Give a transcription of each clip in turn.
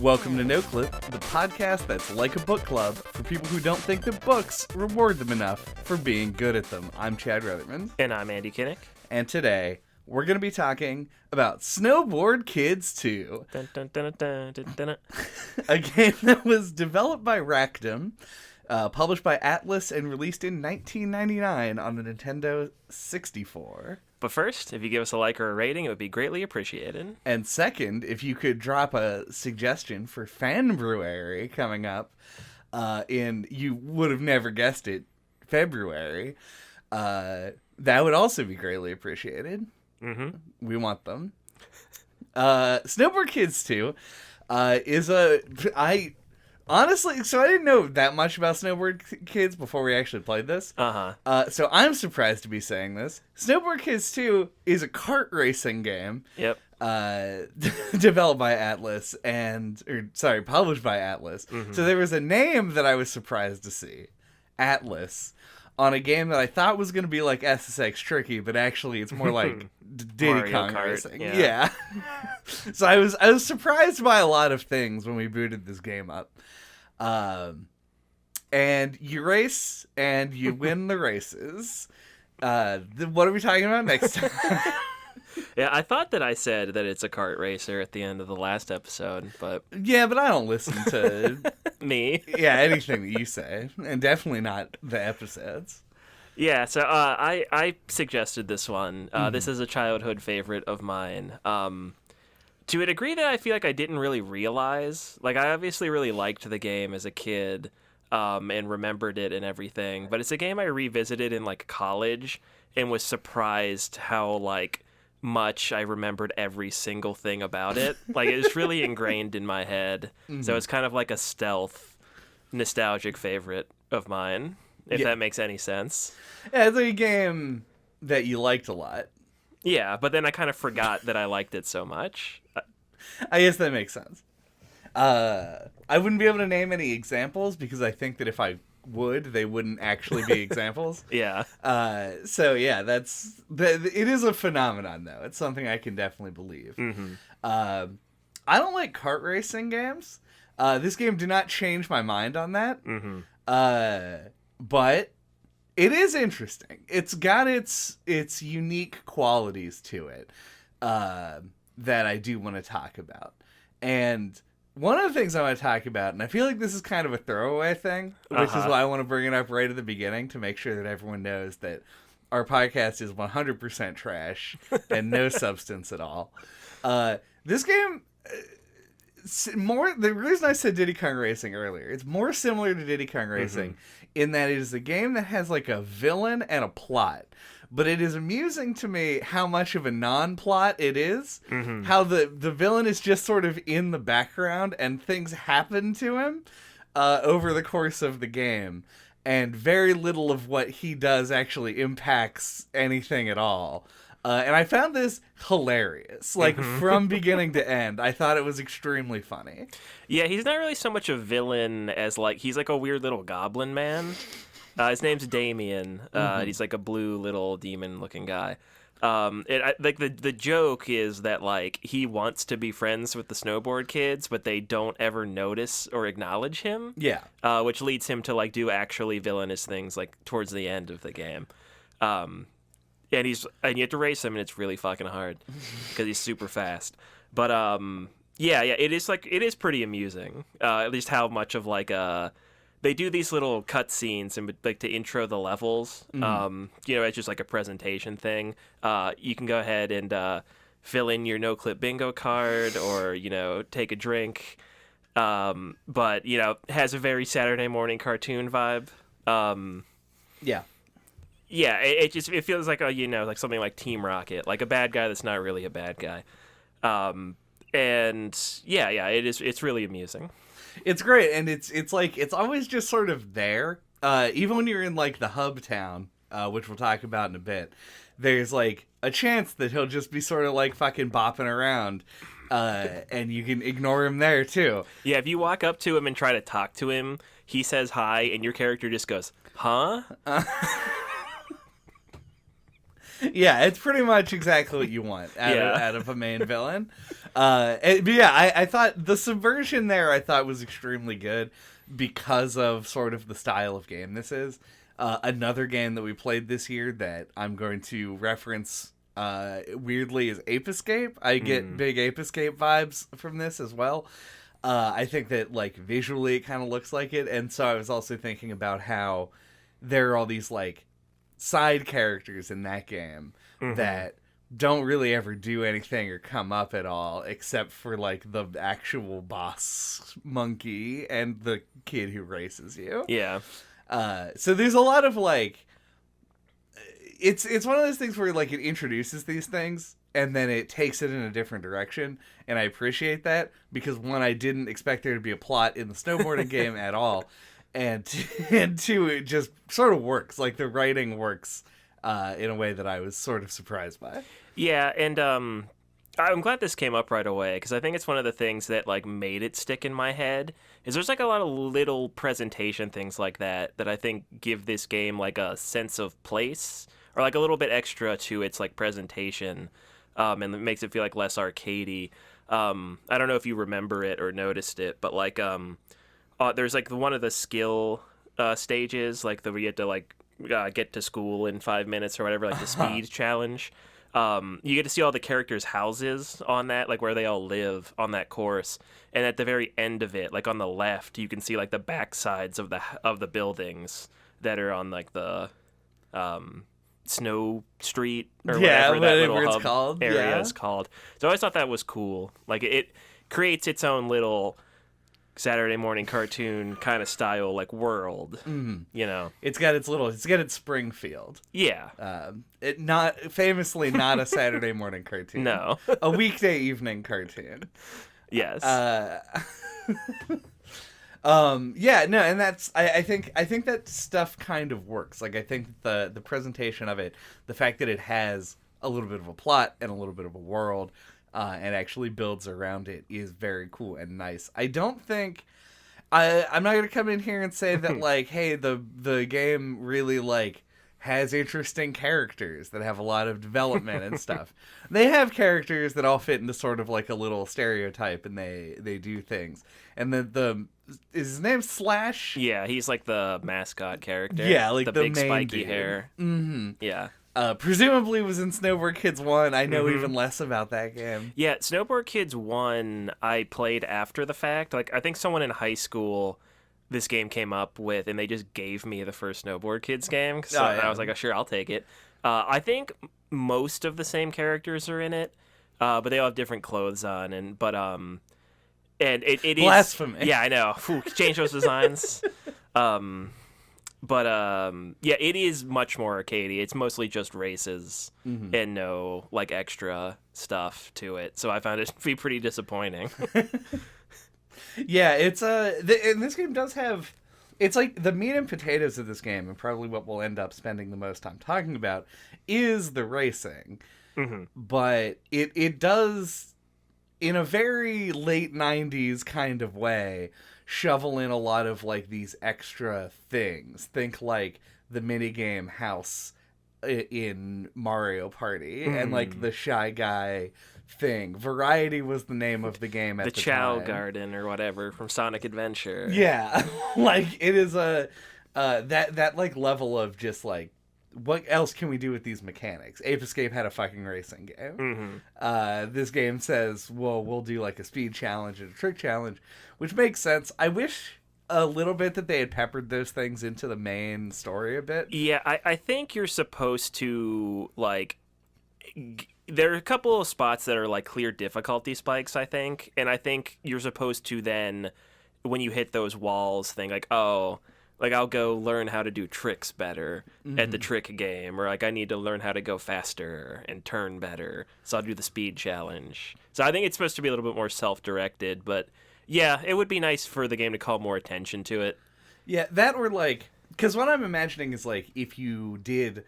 Welcome to No Clip, the podcast that's like a book club for people who don't think that books reward them enough for being good at them. I'm Chad Rutherman. And I'm Andy Kinnick. And today, we're going to be talking about Snowboard Kids 2. Dun, dun, dun, dun, dun, dun, dun. A game that was developed by Rackham, published by Atlas, and released in 1999 on the Nintendo 64. But first, if you give us a like or a rating, it would be greatly appreciated. And second, if you could drop a suggestion for Fan Brewery coming up in, you would have never guessed it, February, that would also be greatly appreciated. Mm-hmm. We want them. Snowboard Kids 2 is honestly, so I didn't know that much about Snowboard Kids before we actually played this. So I'm surprised to be saying this. Snowboard Kids 2 is a kart racing game. Yep. Developed by Atlas published by Atlas. Mm-hmm. So there was a name that I was surprised to see. Atlas. On a game that I thought was going to be like SSX Tricky, but actually it's more like Diddy Kong Racing. Yeah. So I was surprised by a lot of things when we booted this game up. And you race and you win the races. What are we talking about next time? Yeah, I thought that I said that it's a kart racer at the end of the last episode, but... Yeah, but I don't listen to... Me? Yeah, anything that you say. And definitely not the episodes. Yeah, so I suggested this one. This is a childhood favorite of mine. To a degree that I feel like I didn't really realize. Like, I obviously really liked the game as a kid and remembered it and everything. But it's a game I revisited in, like, college and was surprised how, like, much I remembered every single thing about it. Like, it was really ingrained in my head. Mm-hmm. So it's kind of like a stealth, nostalgic favorite of mine, if that makes any sense. Yeah, it's like a game that you liked a lot. Yeah, but then I kind of forgot that I liked it so much. I guess that makes sense. I wouldn't be able to name any examples because I think that if I would, they wouldn't actually be examples. Yeah. So yeah, it is a phenomenon though. It's something I can definitely believe. Mm-hmm. I don't like kart racing games. This game did not change my mind on that. Mm-hmm. But it is interesting. It's got its unique qualities to it that I do want to talk about. And one of the things I want to talk about, and I feel like this is kind of a throwaway thing, which is why I want to bring it up right at the beginning to make sure that everyone knows that our podcast is 100% trash and no substance at all. This game, the reason I said Diddy Kong Racing earlier, it's more similar to Diddy Kong Racing in that it is a game that has like a villain and a plot. But it is amusing to me how much of a non-plot it is. Mm-hmm. How the villain is just sort of in the background and things happen to him over the course of the game. And very little of what he does actually impacts anything at all. And I found this hilarious. Like, from beginning to end, I thought it was extremely funny. Yeah, he's not really so much a villain as, like, he's like a weird little goblin man. His name's Damien. He's like a blue little demon-looking guy. The joke is that, like, he wants to be friends with the Snowboard Kids, but they don't ever notice or acknowledge him. Yeah. Which leads him to, like, do actually villainous things, like, towards the end of the game. And you have to race him, and it's really fucking hard because he's super fast. But yeah, it is pretty amusing. At least how much of like they do these little cut scenes and like to intro the levels. It's just like a presentation thing. You can go ahead and fill in your no clip bingo card or take a drink. But has a very Saturday morning cartoon vibe. Yeah. Yeah, it feels like like something like Team Rocket, like a bad guy that's not really a bad guy. And it's really amusing. It's great, and it's like it's always just sort of there. Even when you're in like the hub town, which we'll talk about in a bit, there's like a chance that he'll just be sort of like fucking bopping around, and you can ignore him there too. Yeah, if you walk up to him and try to talk to him, he says hi, and your character just goes, "Huh?" Yeah, it's pretty much exactly what you want out of a main villain. But yeah, I thought the subversion there was extremely good because of sort of the style of game this is. Another game that we played this year that I'm going to reference weirdly is Ape Escape. I get big Ape Escape vibes from this as well. I think that like visually it kind of looks like it, and so I was also thinking about how there are all these like side characters in that game that don't really ever do anything or come up at all, except for like the actual boss monkey and the kid who races you. Yeah. So there's a lot of like, it's one of those things where like it introduces these things and then it takes it in a different direction, and I appreciate that because one, I didn't expect there to be a plot in the snowboarding game at all. And two, it just sort of works. Like, the writing works in a way that I was sort of surprised by. Yeah, and I'm glad this came up right away, because I think it's one of the things that, like, made it stick in my head, is there's, like, a lot of little presentation things like that I think give this game, like, a sense of place, or, like, a little bit extra to its, like, presentation, and it makes it feel, like, less arcadey. I don't know if you remember it or noticed it, but, like, there's like one of the skill stages, like where you have to like get to school in 5 minutes or whatever, like the speed challenge. You get to see all the characters' houses on that, like where they all live on that course. And at the very end of it, like on the left, you can see like the back sides of the buildings that are on like the Snow Street or whatever that little hub called. area is called. So I always thought that was cool. Like it creates its own little Saturday morning cartoon kind of style, like world, you know. It's got its Springfield. Yeah. It famously not a Saturday morning cartoon. No. A weekday evening cartoon. Yes. Yeah, no, and that's I think that stuff kind of works. Like, I think the presentation of it, the fact that it has a little bit of a plot and a little bit of a world, and actually builds around it, is very cool and nice. I don't think I'm not gonna come in here and say that like, hey, the game really like has interesting characters that have a lot of development and stuff. They have characters that all fit into sort of like a little stereotype, and they do things. And is his name Slash? Yeah, he's like the mascot character. Yeah, like the big main spiky dude. hair. Mm-hmm. Yeah. Presumably was in Snowboard Kids 1. I know even less about that game. Yeah, Snowboard Kids 1 I played after the fact. Like, I think someone in high school this game came up with, and they just gave me the first Snowboard Kids game. So I was like, oh, sure, I'll take it. I think most of the same characters are in it, but they all have different clothes on. And it is... Blasphemy. Yeah, I know. Change those designs. But yeah, it is much more arcadey. It's mostly just races and no like extra stuff to it. So I found it to be pretty disappointing. Yeah, it's and this game does have, it's like the meat and potatoes of this game, and probably what we'll end up spending the most time talking about is the racing. But it does, in a very late 90s kind of way, shovel in a lot of like these extra things. Think like the minigame house in Mario Party and like the Shy Guy thing. Variety was the name of the game at the time. The Chow Garden or whatever from Sonic Adventure. Yeah. Like, it is that like level of just like, what else can we do with these mechanics? Ape Escape had a fucking racing game. This game says, well, we'll do like a speed challenge and a trick challenge, which makes sense. I wish a little bit that they had peppered those things into the main story a bit. Yeah, I think you're supposed to, like... There are a couple of spots that are like clear difficulty spikes, I think. And I think you're supposed to then, when you hit those walls, think like, oh... Like, I'll go learn how to do tricks better at the trick game. Or, like, I need to learn how to go faster and turn better. So I'll do the speed challenge. So I think it's supposed to be a little bit more self-directed. But, yeah, it would be nice for the game to call more attention to it. Yeah, that or, like... Because what I'm imagining is, like, if you did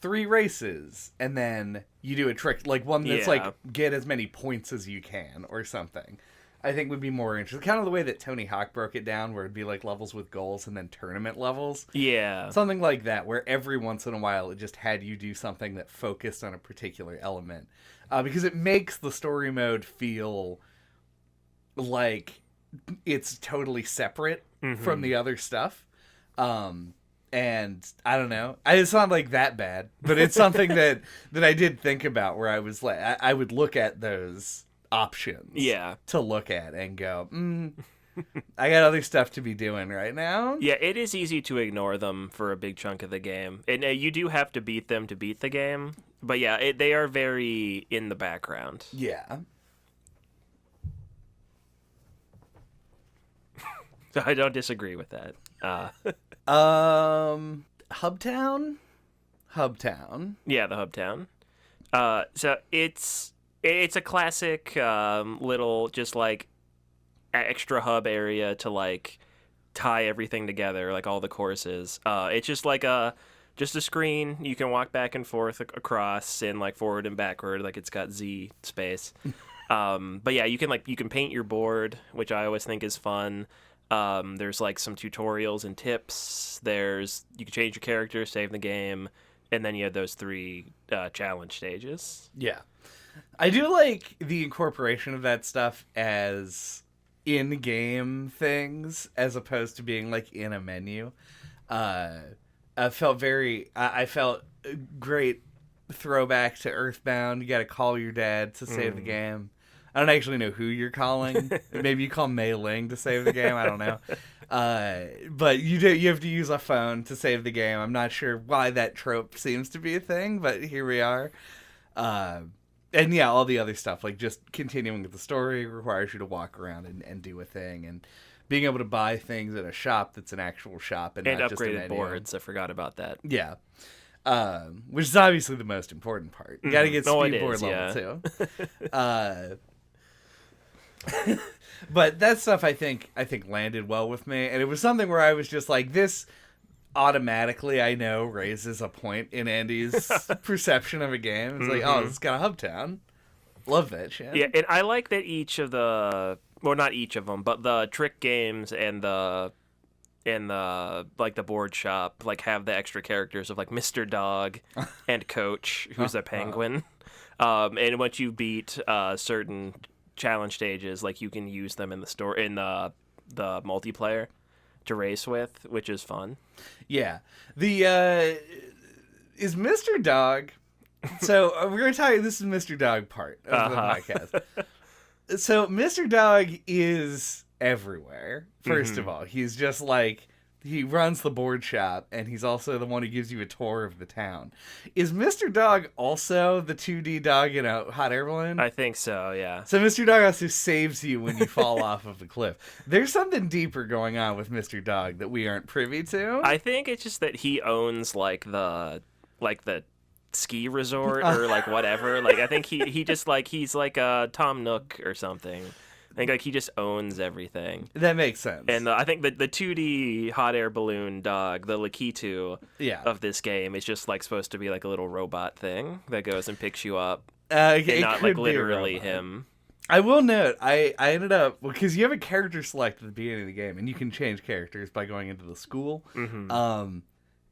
3 races and then you do a trick, like, one that's, like, get as many points as you can or something. I think would be more interesting. Kind of the way that Tony Hawk broke it down, where it'd be like levels with goals and then tournament levels. Yeah. Something like that, where every once in a while it just had you do something that focused on a particular element. Because it makes the story mode feel like it's totally separate from the other stuff. And I don't know. It's not like that bad, but it's something that I did think about, where I was like, I would look at those options to look at and go, I got other stuff to be doing right now. Yeah, it is easy to ignore them for a big chunk of the game. And you do have to beat them to beat the game. But yeah, they are very in the background. Yeah. So I don't disagree with that. Hubtown? Hubtown. Yeah, the Hubtown. So it's a classic little just like extra hub area to like tie everything together, like all the courses. It's just like a screen you can walk back and forth across and like forward and backward, like it's got Z space. But yeah, you can paint your board, which I always think is fun. There's like some tutorials and tips. You can change your character, save the game, and then you have those 3 challenge stages. Yeah. I do like the incorporation of that stuff as in-game things, as opposed to being like in a menu. I felt great throwback to Earthbound. You got to call your dad to save the game. I don't actually know who you're calling. Maybe you call Mei Ling to save the game. I don't know. But you have to use a phone to save the game. I'm not sure why that trope seems to be a thing, but here we are. And yeah, all the other stuff, like just continuing with the story, requires you to walk around and do a thing, and being able to buy things at a shop that's an actual shop and not just a menu. Upgraded boards. I forgot about that. Yeah. Which is obviously the most important part. You got to get speed board level 2. But that stuff I think landed well with me, and it was something where I was just like, this automatically, I know, raises a point in Andy's perception of a game. It's like, oh, it's got a Hubtown. Love that shit. Yeah, and I like that each of the, well, not each of them, but the trick games and the like the board shop like have the extra characters of like Mr. Dog and Coach, who's a penguin. And once you beat certain challenge stages, like you can use them in the store in the multiplayer to race with, which is fun. Yeah. The is Mr. Dog. So we're gonna tell you this is Mr. Dog part of the podcast. So Mr. Dog is everywhere. First of all, he's just like, he runs the board shop, and he's also the one who gives you a tour of the town. Is Mr. Dog also the 2D dog in a hot air balloon? I think so, yeah. So Mr. Dog also saves you when you fall off of the cliff. There's something deeper going on with Mr. Dog that we aren't privy to. I think it's just that he owns like the ski resort or like whatever. Like I think he just like, he's like a Tom Nook or something. I think like he just owns everything. That makes sense. And I think the 2D hot air balloon dog, the Lakitu of this game, is just like supposed to be like a little robot thing that goes and picks you up, and not like literally him. I will note, I ended up, because you have a character select at the beginning of the game, and you can change characters by going into the school.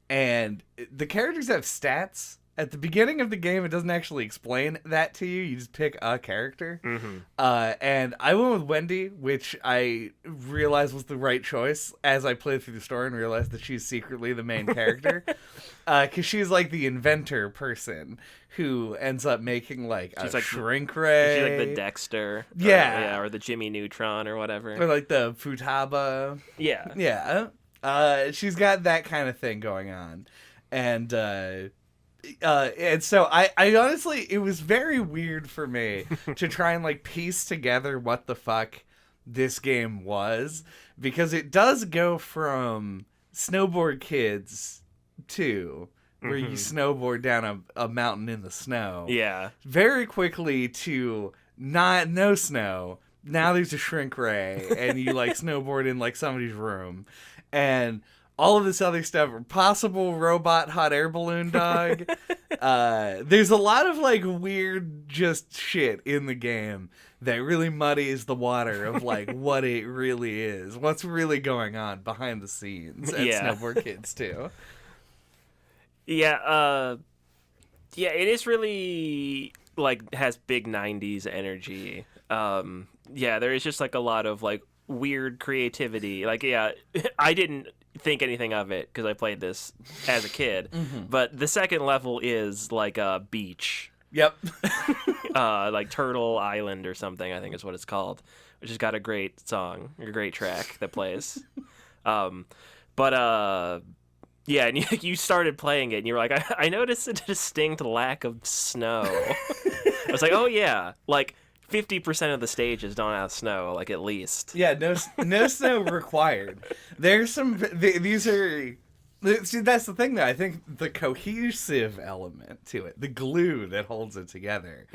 And the characters have stats. At the beginning of the game, it doesn't actually explain that to you. You just pick a character. And I went with Wendy, which I realized was the right choice as I played through the story and realized that she's secretly the main character. Because she's like the inventor person who ends up making like a shrink ray. She's like the Dexter. Or the Jimmy Neutron or whatever. Or like the Futaba. Yeah. Yeah. She's got that kind of thing going on. And so I honestly, it was very weird for me to try and like piece together what the fuck this game was, because it does go from Snowboard Kids 2, where you snowboard down a mountain in the snow, very quickly to no snow. Now there's a shrink ray, and you like snowboard in like somebody's room, and all of this other stuff, possible robot hot air balloon dog. There's a lot of like weird just shit in the game that really muddies the water of like what it really is, what's really going on behind the scenes at Snowboard Kids too. Yeah, yeah, it is really like has big 90s energy. Yeah, there is just like a lot of like weird creativity. Like, yeah, I didn't think anything of it because I played this as a kid, but the second level is like a beach. Yep. Like Turtle Island or something, I think is what it's called, which has got a great song, a great track that plays. But yeah, and you started playing it, and you were like, I noticed a distinct lack of snow. I was like, oh yeah, like 50% of the stages don't have snow, like at least. Yeah, no snow required. There's some. These are. See, that's the thing, though. I think the cohesive element to it, the glue that holds it together,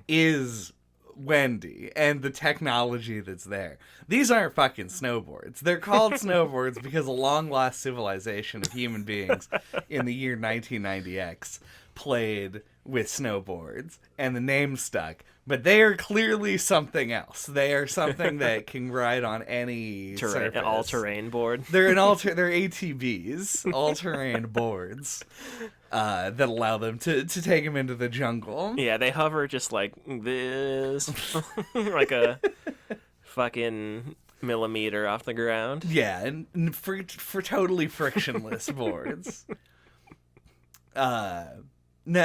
is Wendy and the technology that's there. These aren't fucking snowboards. They're called snowboards because a long-lost civilization of human beings in the year 1990X played with snowboards, and the name stuck. But they are clearly something else. They are something that can ride on any surface. An all-terrain board. They're they're ATVs, all-terrain boards that allow them to take them into the jungle. Yeah, they hover just like this, like a fucking millimeter off the ground. Yeah, and for totally frictionless boards. No,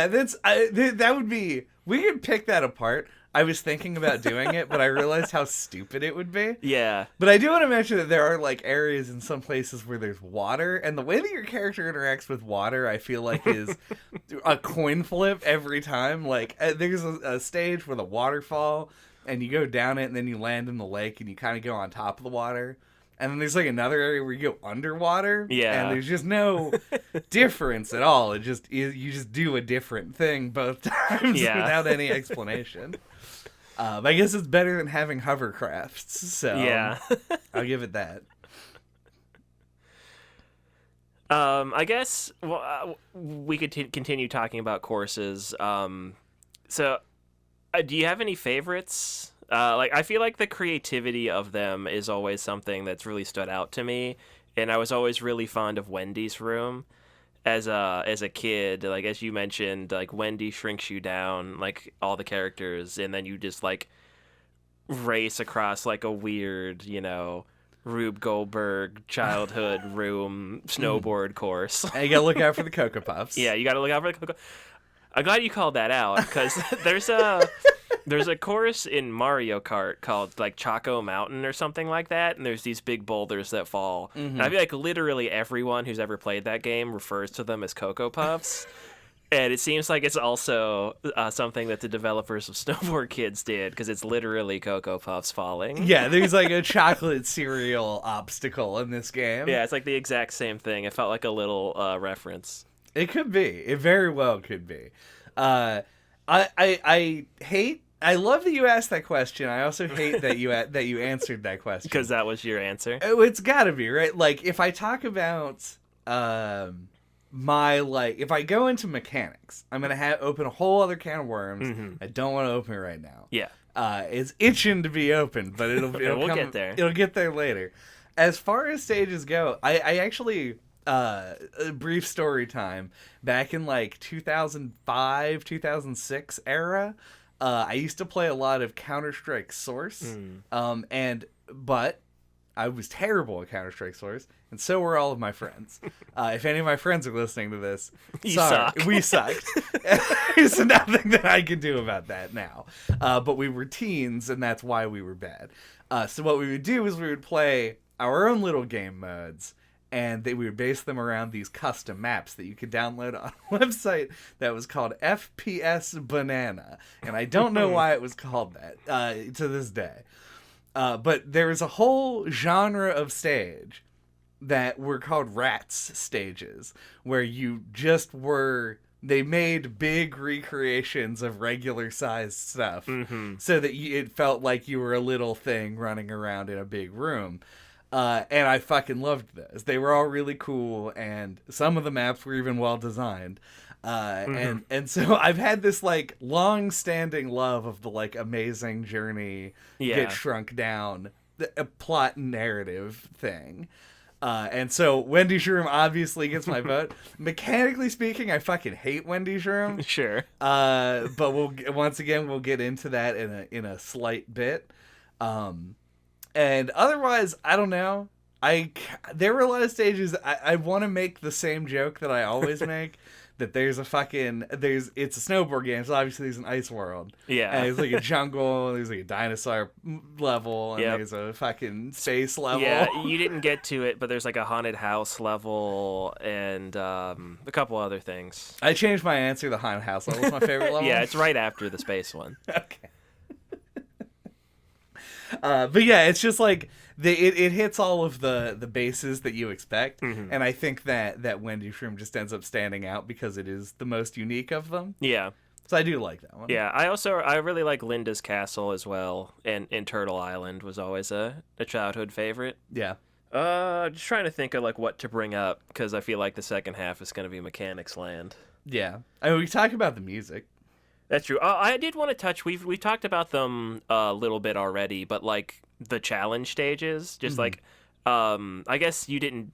that would be. We could pick that apart. I was thinking about doing it, but I realized how stupid it would be. Yeah. But I do want to mention that there are like areas in some places where there's water, and the way that your character interacts with water, I feel like is a coin flip every time. Like there's a stage with a waterfall, and you go down it, and then you land in the lake, and you kind of go on top of the water. And then there's like another area where you go underwater, and there's just no difference at all. It just you just do a different thing both times without any explanation. I guess it's better than having hovercrafts, so yeah. I'll give it that. I guess we could continue talking about courses. So, do you have any favorites? Like, I feel like the creativity of them is always something that's really stood out to me, and I was always really fond of Wendy's room as a kid. Like, as you mentioned, like Wendy shrinks you down, like all the characters, and then you just like race across like a weird, Rube Goldberg childhood room snowboard course. And you gotta look out for the Cocoa Puffs. Yeah, you gotta look out for the Cocoa. I'm glad you called that out, because there's a course in Mario Kart called like Choco Mountain or something like that, and there's these big boulders that fall. And I feel like literally everyone who's ever played that game refers to them as Cocoa Puffs. And it seems like it's also something that the developers of Snowboard Kids did, because it's literally Cocoa Puffs falling. Yeah, there's like a chocolate cereal obstacle in this game. Yeah, it's like the exact same thing. It felt like a little reference. It could be. It very well could be. I love that you asked that question. I also hate that you answered that question. Because that was your answer? It's gotta be, right? Like, if I talk about if I go into mechanics, I'm gonna open a whole other can of worms. I don't want to open it right now. Yeah. It's itching to be opened, but it'll get there. It'll get there later. As far as stages go, I actually... a brief story time. Back in like 2005, 2006 era, I used to play a lot of Counter-Strike Source. But I was terrible at Counter-Strike Source, and so were all of my friends. If any of my friends are listening to this, we sucked. There's nothing that I can do about that now. But we were teens, and that's why we were bad. So what we would do is we would play our own little game modes, and we would base them around these custom maps that you could download on a website that was called FPS Banana. And I don't know why it was called that to this day. But there was a whole genre of stage that were called Rats stages, where you just were... They made big recreations of regular-sized stuff so that it felt like you were a little thing running around in a big room. And I fucking loved those. They were all really cool, and some of the maps were even well designed. And so I've had this like long-standing love of the like amazing journey get shrunk down a plot narrative thing. And so Wendy's Room obviously gets my vote. Mechanically speaking, I fucking hate Wendy's Room. Sure. But we'll get into that in a slight bit. And otherwise, I don't know. There were a lot of stages. I want to make the same joke that I always make. That it's a snowboard game, so obviously there's an ice world. Yeah. And there's like a jungle, and there's like a dinosaur level, and there's a fucking space level. Yeah, you didn't get to it, but there's like a haunted house level and a couple other things. I changed my answer. The haunted house level is my favorite level. Yeah, it's right after the space one. Okay. But yeah, it's just like it hits all of the bases that you expect, and I think that Wendy's Room just ends up standing out because it is the most unique of them. Yeah. So I do like that one. Yeah, I really like Linda's Castle as well, and Turtle Island was always a childhood favorite. Yeah. Just trying to think of like what to bring up because I feel like the second half is going to be Mechanics Land. Yeah, I mean we talk about the music. That's true. I did want to touch. We talked about them a little bit already, but like the challenge stages, just like, I guess you didn't.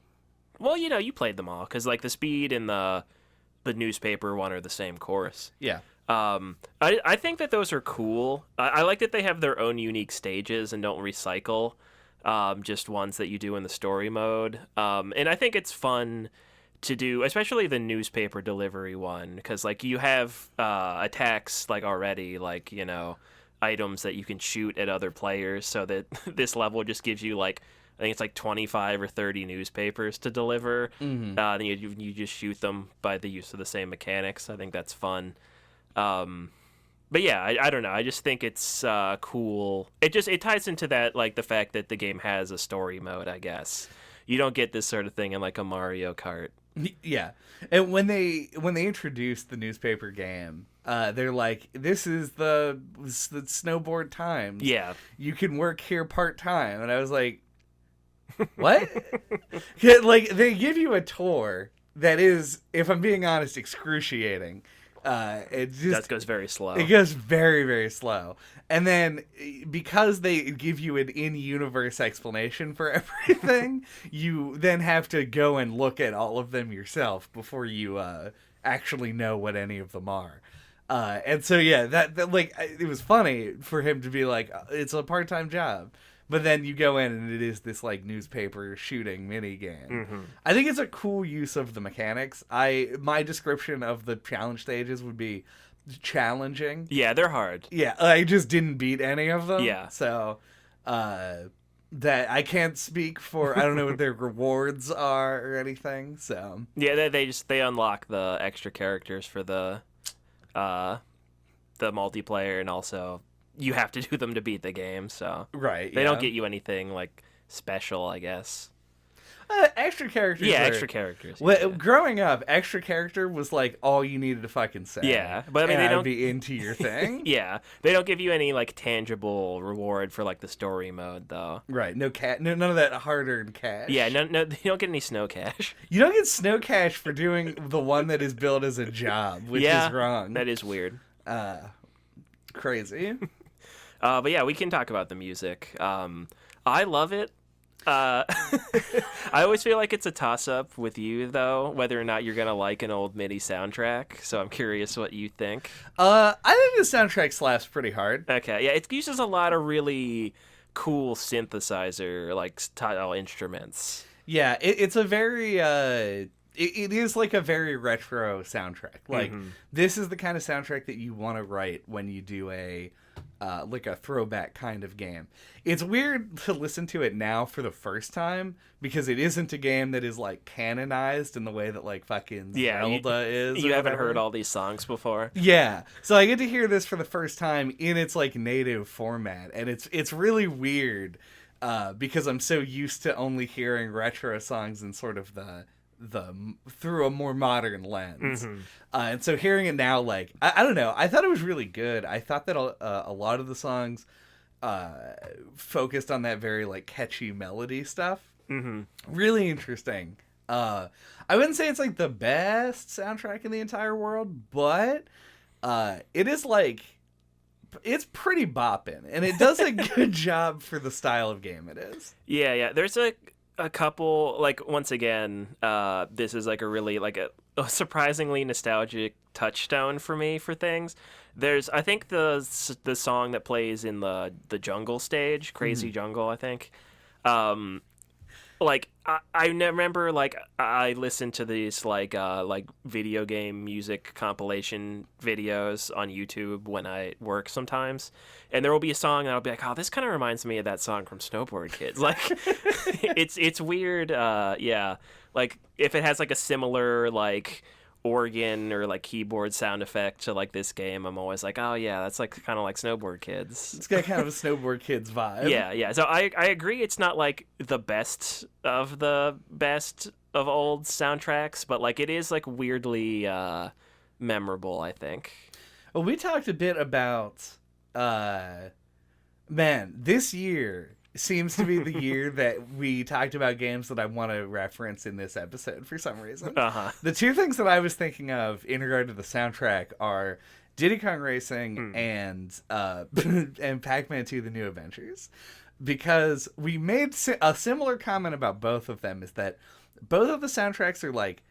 Well, you played them all because like the speed and the newspaper one are the same course. Yeah. I think that those are cool. I like that they have their own unique stages and don't recycle, just ones that you do in the story mode. And I think it's fun to do, especially the newspaper delivery one, because like you have attacks like already, like items that you can shoot at other players, so that this level just gives you like I think it's like 25 or 30 newspapers to deliver. Then you just shoot them by the use of the same mechanics. I think that's fun. But yeah, I don't know. I just think it's cool. It ties into that like the fact that the game has a story mode. I guess you don't get this sort of thing in like a Mario Kart. Yeah, and when they introduced the newspaper game, they're like, "This is the snowboard times. Yeah, you can work here part time." And I was like, "What?" Like they give you a tour that is, if I'm being honest, excruciating. That goes very slow. It goes very, very slow. And then because they give you an in-universe explanation for everything, you then have to go and look at all of them yourself before you actually know what any of them are. And so yeah, that like it was funny for him to be like, it's a part-time job. But then you go in and it is this like newspaper shooting mini game. I think it's a cool use of the mechanics. My description of the challenge stages would be challenging. Yeah, they're hard. Yeah, I just didn't beat any of them. Yeah. So that I can't speak for. I don't know what their rewards are or anything. So yeah, they unlock the extra characters for the multiplayer, and also you have to do them to beat the game, so right. They don't get you anything like special, I guess. Extra characters. Yeah, extra characters. Growing up, extra character was like all you needed to fucking say. Yeah, but I mean, and they don't be into your thing. Yeah, they don't give you any like tangible reward for like the story mode, though. Right. No, none of that hard-earned cash. Yeah, no, you don't get any snow cash. You don't get snow cash for doing the one that is billed as a job, which is wrong. That is weird. Crazy. But yeah, we can talk about the music. I love it. I always feel like it's a toss-up with you, though, whether or not you're going to like an old MIDI soundtrack. So I'm curious what you think. I think the soundtrack slaps pretty hard. Okay, yeah, it uses a lot of really cool synthesizer, like, style instruments. Yeah, it's a very... It is like a very retro soundtrack. Like, this is the kind of soundtrack that you want to write when you do like a throwback kind of game. It's weird to listen to it now for the first time because it isn't a game that is like canonized in the way that like fucking Zelda is. You haven't heard all these songs before. Yeah, so I get to hear this for the first time in its like native format, and it's really weird because I'm so used to only hearing retro songs in sort of the through a more modern lens. And so hearing it now, like I don't know, I thought it was really good. I thought that a lot of the songs focused on that very like catchy melody stuff. Mm-hmm. Really interesting. I wouldn't say it's like the best soundtrack in the entire world, but it is like, it's pretty bopping, and it does a good job for the style of game it is. Yeah. There's a couple, like, once again, this is like a really like a surprisingly nostalgic touchstone for me for things. There's, I think the song that plays in the jungle stage, Crazy Jungle, I think. Like I remember, like I listened to these like video game music compilation videos on YouTube when I work sometimes, and there will be a song and I'll be like, oh, this kind of reminds me of that song from Snowboard Kids. Like it's weird. Yeah, like if it has like a similar like organ or like keyboard sound effect to like this game, I'm always like, oh yeah, that's like kind of like Snowboard Kids. It's got kind of a Snowboard Kids vibe. Yeah. So I agree it's not like the best of old soundtracks, but like it is like weirdly memorable, I think. Well, we talked a bit about man, this year seems to be the year that we talked about games that I want to reference in this episode for some reason. Uh-huh. The two things that I was thinking of in regard to the soundtrack are Diddy Kong Racing and Pac-Man 2: The New Adventures. Because we made a similar comment about both of them, is that both of the soundtracks are like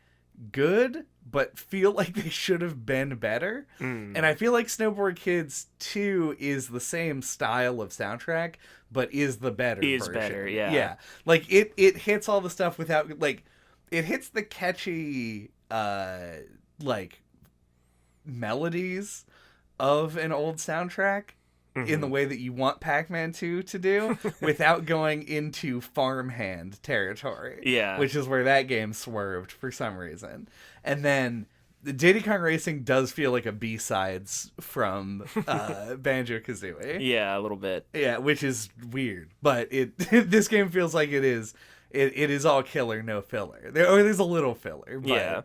good but feel like they should have been better. And I feel like Snowboard Kids 2 is the same style of soundtrack but is the better version. Better, yeah. Yeah. Like it hits all the stuff without, like, it hits the catchy like melodies of an old soundtrack in the way that you want Pac-Man 2 to do without going into farmhand territory. Yeah. Which is where that game swerved for some reason. And then the Diddy Kong Racing does feel like a B-sides from Banjo-Kazooie. Yeah, a little bit. Yeah, which is weird. But this game feels like it is all killer, no filler. There's a little filler. But, yeah.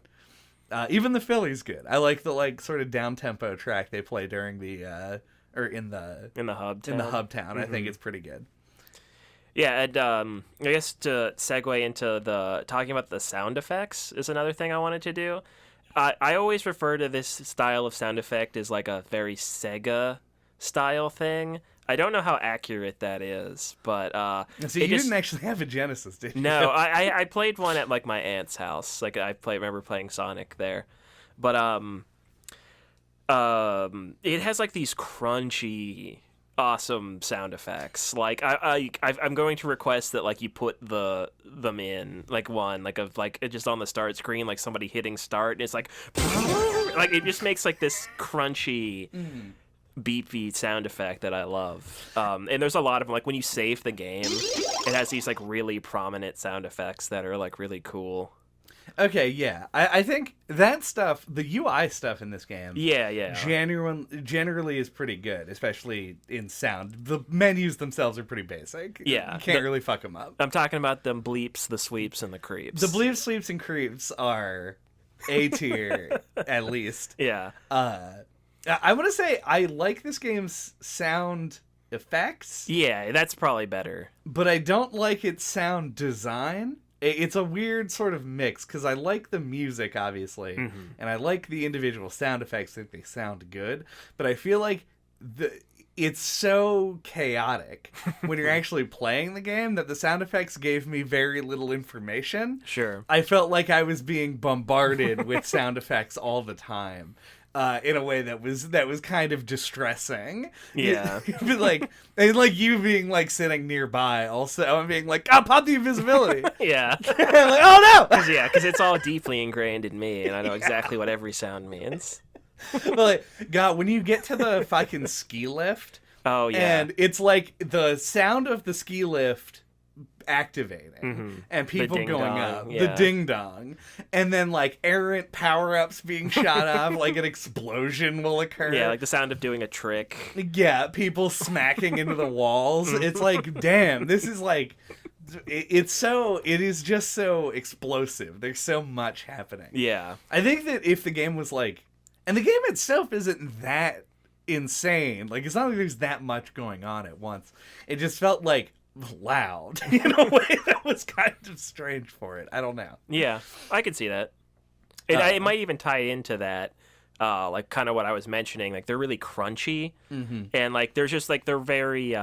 Even the filler's good. I like the like sort of down-tempo track they play during the or in the hub town. I think it's pretty good. Yeah, and I guess to segue into talking about the sound effects is another thing I wanted to do. I always refer to this style of sound effect as like a very Sega style thing. I don't know how accurate that is, but so you didn't actually have a Genesis, did you? No, I played one at like my aunt's house. Like remember playing Sonic there, but it has like these crunchy, awesome sound effects. Like I'm going to request that like you put them in like one like of like just on the start screen, like somebody hitting start, and it's like like it just makes like this crunchy. Beepy sound effect that I love. And there's a lot of them. Like when you save the game, it has these like really prominent sound effects that are like really cool. Okay, yeah. I think that stuff, the UI stuff in this game, generally is pretty good, especially in sound. The menus themselves are pretty basic. Yeah. You can't really fuck them up. I'm talking about the bleeps, the sweeps, and the creeps. The bleeps, sweeps, and creeps are A tier, at least. Yeah. I want to say I like this game's sound effects. Yeah, that's probably better. But I don't like its sound design. It's a weird sort of mix, because I like the music, obviously, and I like the individual sound effects. I think they sound good, but I feel like it's so chaotic when you're actually playing the game that the sound effects gave me very little information. Sure. I felt like I was being bombarded with sound effects all the time. In a way that was kind of distressing. Yeah. like you being like sitting nearby also, I'm being like, oh, pop the invisibility. Yeah. Like, oh no! Because it's all deeply ingrained in me, and I know exactly what every sound means. But like, God, when you get to the fucking ski lift, oh yeah, and it's like the sound of the ski lift activating and people going up, the ding dong, and then like errant power-ups being shot off, like an explosion will occur. Yeah, like the sound of doing a trick. Yeah, people smacking into the walls. It's like, damn, this is like, it is just so explosive. There's so much happening. Yeah. I think that if the game was like, and the game itself isn't that insane. Like, it's not like there's that much going on at once. It just felt like loud in a way that was kind of strange for it. I don't know. Yeah, I could see that. And it might even tie into that, like kind of what I was mentioning. Like they're really crunchy, and like there's just like they're very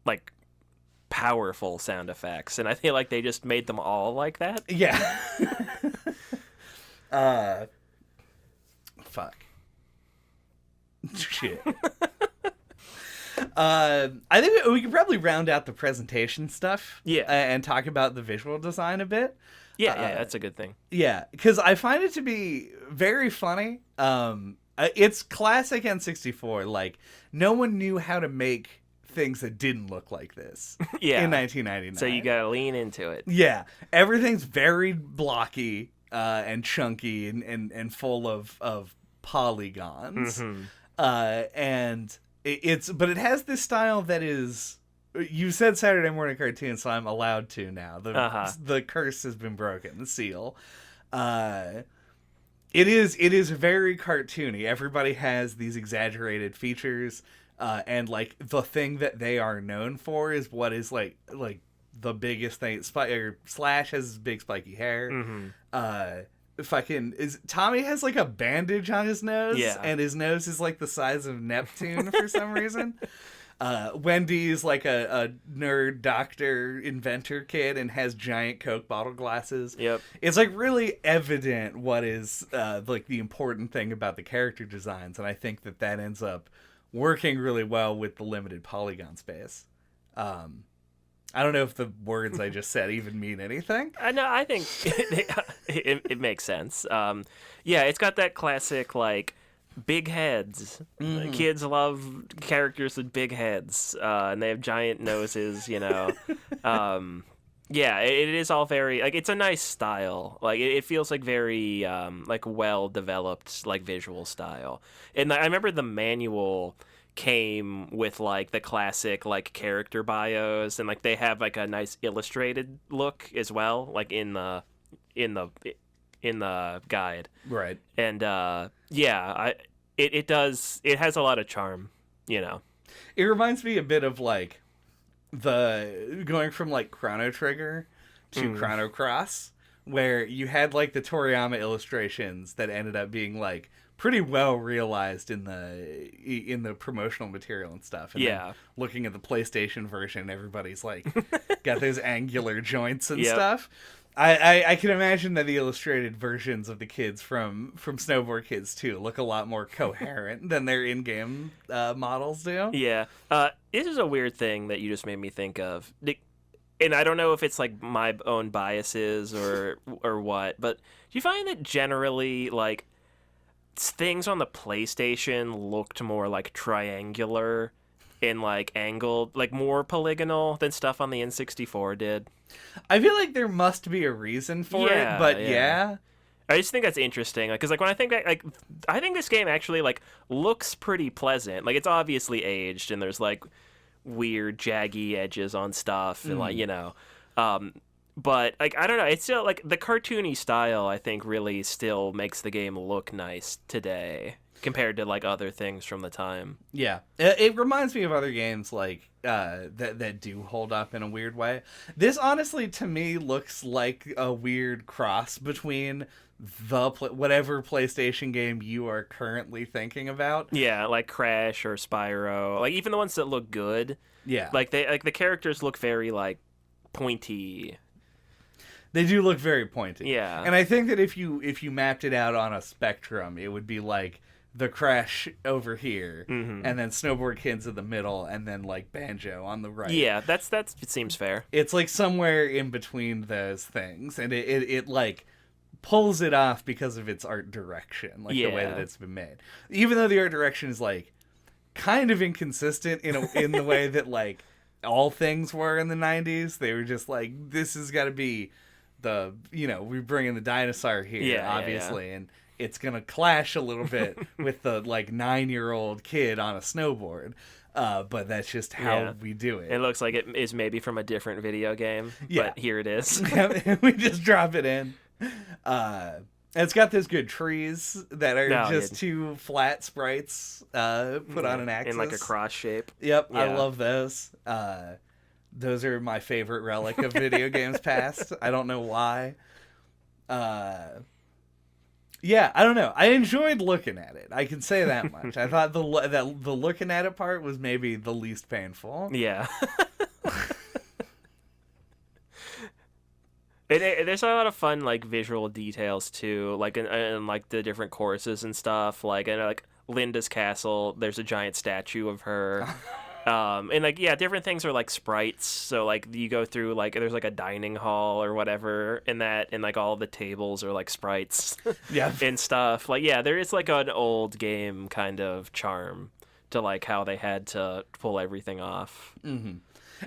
like powerful sound effects, and I feel like they just made them all like that. Yeah. Fuck. Shit. I think we could probably round out the presentation stuff. Yeah. And talk about the visual design a bit. Yeah, that's a good thing. Yeah, because I find it to be very funny. It's classic N64. Like, no one knew how to make things that didn't look like this in 1999. So you gotta lean into it. Yeah. Everything's very blocky and chunky and full of polygons. And but it has this style that is, you said Saturday morning cartoon, so I'm allowed to now. The curse has been broken, the seal. It is very cartoony. Everybody has these exaggerated features, and like the thing that they are known for is what is like the biggest thing. Slash has his big spiky hair. Tommy has like a bandage on his nose, and his nose is like the size of Neptune for some reason. Wendy's like a nerd doctor inventor kid and has giant Coke bottle glasses. Yep. It's like really evident what is like the important thing about the character designs, and I think that ends up working really well with the limited polygon space. I don't know if the words I just said even mean anything. No, I think it makes sense. Yeah, it's got that classic, like, big heads. Kids love characters with big heads, and they have giant noses, you know. Yeah, it is all very, like, it's a nice style. Like, it feels like very, like, well-developed, like, visual style. And I remember the manual came with like the classic like character bios, and like they have like a nice illustrated look as well, like in the guide, right? And it has a lot of charm, you know. It reminds me a bit of like the going from like Chrono Trigger to Chrono Cross, where you had like the Toriyama illustrations that ended up being like pretty well realized in the promotional material and stuff. And then looking at the PlayStation version, everybody's like got those angular joints and stuff. I can imagine that the illustrated versions of the kids from Snowboard Kids 2 look a lot more coherent than their in-game models do. Yeah. This is a weird thing that you just made me think of. And I don't know if it's like my own biases or what, but do you find that generally like things on the PlayStation looked more like triangular and like angled, like more polygonal than stuff on the N64 did? I feel like there must be a reason for it, but yeah. I just think that's interesting, because like when I think that, like, I think this game actually like looks pretty pleasant. Like it's obviously aged, and there's like weird jaggy edges on stuff, and like, you know, but like I don't know, it's still like the cartoony style I think really still makes the game look nice today compared to like other things from the time. Yeah, it reminds me of other games like that do hold up in a weird way. This honestly to me looks like a weird cross between whatever PlayStation game you are currently thinking about. Yeah, like Crash or Spyro, like even the ones that look good. Yeah, like they like the characters look very like pointy. They do look very pointy. Yeah. And I think that if you mapped it out on a spectrum, it would be like the Crash over here, and then Snowboard Kids in the middle, and then like Banjo on the right. Yeah, that's it seems fair. It's like somewhere in between those things, and it like pulls it off because of its art direction, like the way that it's been made. Even though the art direction is like kind of inconsistent in the way that like all things were in the 90s. They were just like, this has got to be the, you know, we bring in the dinosaur here, obviously, and it's gonna clash a little bit with the like 9-year-old kid on a snowboard, but that's just how we do it. It looks like it is maybe from a different video game, but here it is. We just drop it in. And it's got those good trees that are No, just yeah. two flat sprites put on an axis. In like a cross shape. Yep, Yeah. I love those. Those are my favorite relic of video games past. I don't know why. Yeah, I don't know. I enjoyed looking at it. I can say that much. I thought the looking at it part was maybe the least painful. Yeah. There's a lot of fun like visual details too, like in like the different courses and stuff. Like in like Linda's castle, there's a giant statue of her. And like yeah, different things are like sprites. So like you go through like there's like a dining hall or whatever in that, and like all the tables are like sprites. Yeah, and stuff. Like yeah, there is like an old game kind of charm to like how they had to pull everything off. Mm-hmm.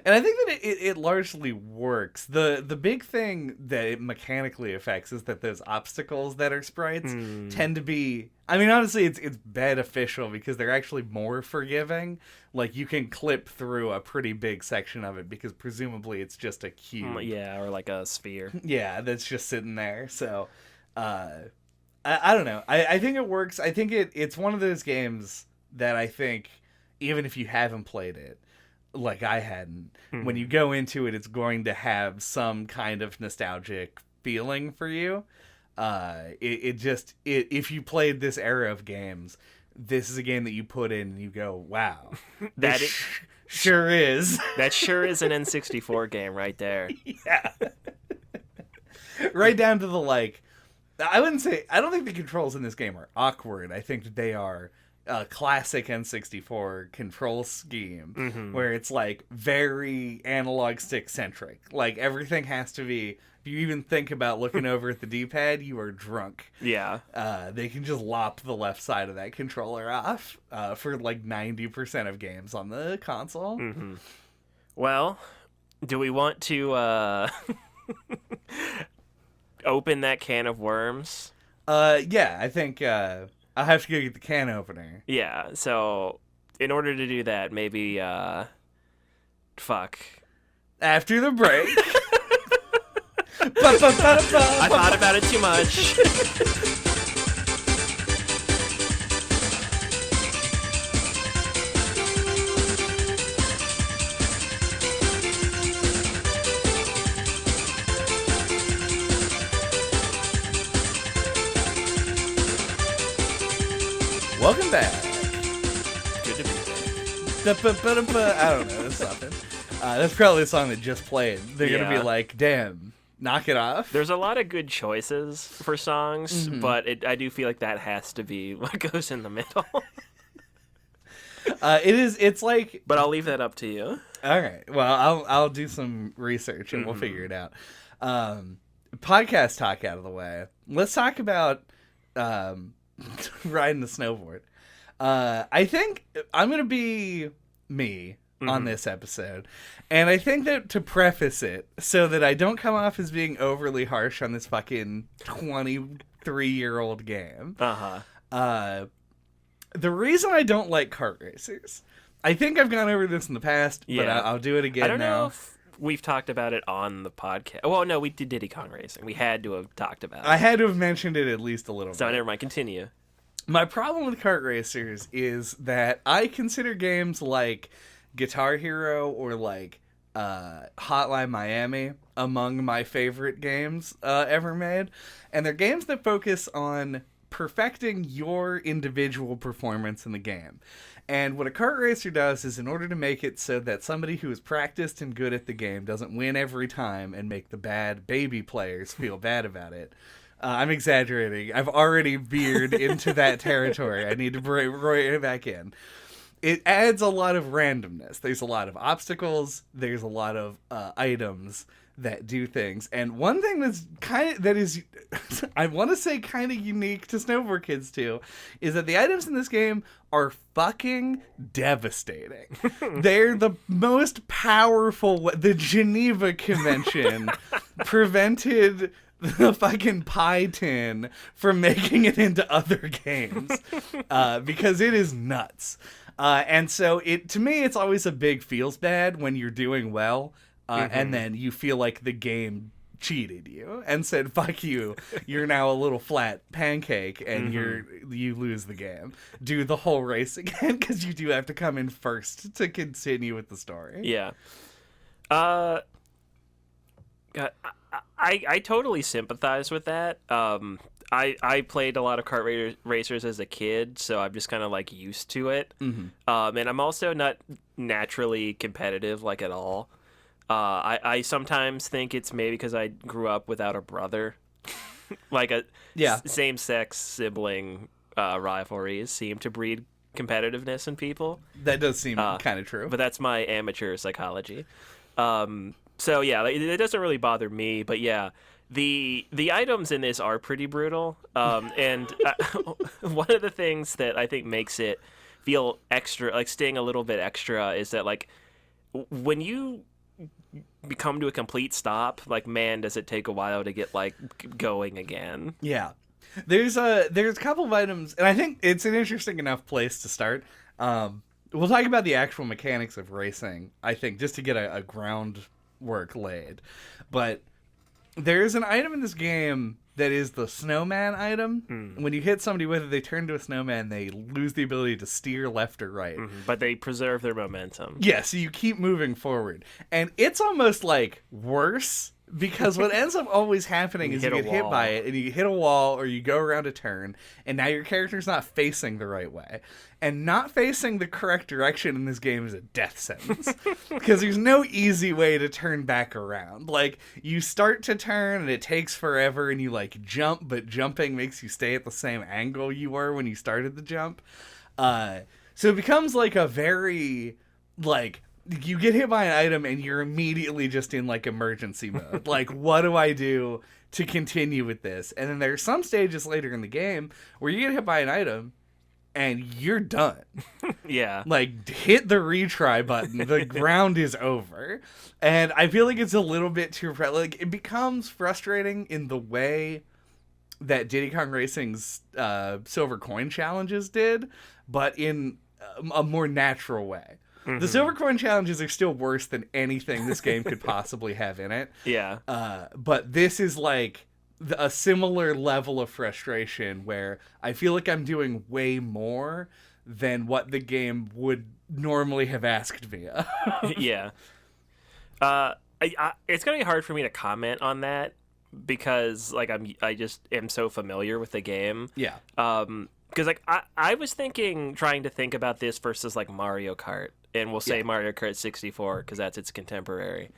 And I think that it largely works. The big thing that it mechanically affects is that those obstacles that are sprites tend to be... I mean, honestly, it's beneficial because they're actually more forgiving. Like, you can clip through a pretty big section of it because presumably it's just a cube. Yeah, or like a sphere. Yeah, that's just sitting there. So, I don't know. I think it works. I think it's one of those games that I think, even if you haven't played it, like I hadn't, when you go into it, it's going to have some kind of nostalgic feeling for you. If you played this era of games, this is a game that you put in and you go, wow, that sure is. That sure is an N64 game right there. Yeah. Right down to the, like, I don't think the controls in this game are awkward. I think that they are a classic N64 control scheme where it's like very analog stick centric. Like everything has to be, if you even think about looking over at the D-pad, you are drunk. Yeah. They can just lop the left side of that controller off for like 90% of games on the console. Mm-hmm. Well, do we want to open that can of worms? Yeah, I think I'll have to go get the can opener. Yeah, so in order to do that, maybe, fuck. After the break. I thought about it too much. Welcome back. Good to be I don't know, that's something. That's probably a song that just played. They're going to be like, damn, knock it off. There's a lot of good choices for songs, but I do feel like that has to be what goes in the middle. It's like... But I'll leave that up to you. All right. Well, I'll do some research and we'll figure it out. Podcast talk out of the way. Let's talk about... riding the snowboard. I think I'm gonna be me on this episode, and I think that to preface it so that I don't come off as being overly harsh on this fucking 23-year-old game. The reason I don't like kart racers, I think I've gone over this in the past, but I'll do it again. I don't now. know if we've talked about it on the podcast. Well, no, we did Diddy Kong Racing. We had to have talked about it. I had to have mentioned it at least a little bit. So never mind, continue. My problem with kart racers is that I consider games like Guitar Hero or like Hotline Miami among my favorite games ever made. And they're games that focus on perfecting your individual performance in the game. And what a kart racer does is, in order to make it so that somebody who is practiced and good at the game doesn't win every time and make the bad baby players feel bad about it. I'm exaggerating. I've already veered into that territory. I need to bring it back in. It adds a lot of randomness. There's a lot of obstacles. There's a lot of items that do things. And one thing that is I want to say kind of unique to Snowboard Kids too, is that the items in this game are fucking devastating. They're the most powerful. The Geneva Convention prevented the fucking pie tin from making it into other games because it is nuts. And so to me, it's always a big feels bad when you're doing well. And then you feel like the game cheated you and said, fuck you, you're now a little flat pancake and you lose the game. Do the whole race again, because you do have to come in first to continue with the story. Yeah. God, I totally sympathize with that. I played a lot of kart racers as a kid, so I'm just kind of like used to it. And I'm also not naturally competitive like at all. I sometimes think it's maybe because I grew up without a brother. Like same-sex sibling rivalries seem to breed competitiveness in people. That does seem kind of true. But that's my amateur psychology. So yeah, it doesn't really bother me, but yeah. The items in this are pretty brutal, and one of the things that I think makes it feel extra, like sting a little bit extra, is that like when you come to a complete stop, like man, does it take a while to get like going again. Yeah, there's a couple of items, and I think it's an interesting enough place to start. We'll talk about the actual mechanics of racing, I think, just to get a groundwork laid, but. There is an item in this game that is the snowman item. When you hit somebody with it, they turn to a snowman. They lose the ability to steer left or right. But they preserve their momentum. Yeah, so you keep moving forward. And it's almost like worse, because what ends up always happening is you get hit by it, and you hit a wall, or you go around a turn, and now your character's not facing the right way. And not facing the correct direction in this game is a death sentence. Because there's no easy way to turn back around. Like, you start to turn, and it takes forever, and you, like, jump, but jumping makes you stay at the same angle you were when you started the jump. So it becomes, like, a very, like... You get hit by an item and you're immediately just in like emergency mode. Like, what do I do to continue with this? And then there's some stages later in the game where you get hit by an item and you're done. Yeah. Like, hit the retry button. The ground is over. And I feel like it's a little bit too... Like, it becomes frustrating in the way that Diddy Kong Racing's Silver Coin challenges did, but in a more natural way. The Silver Coin challenges are still worse than anything this game could possibly have in it. Yeah. But this is like a similar level of frustration where I feel like I'm doing way more than what the game would normally have asked me. Yeah. It's gonna be hard for me to comment on that because like I just am so familiar with the game. Yeah. Because like I was trying to think about this versus like Mario Kart. And we'll say Mario Kart 64 because that's its contemporary.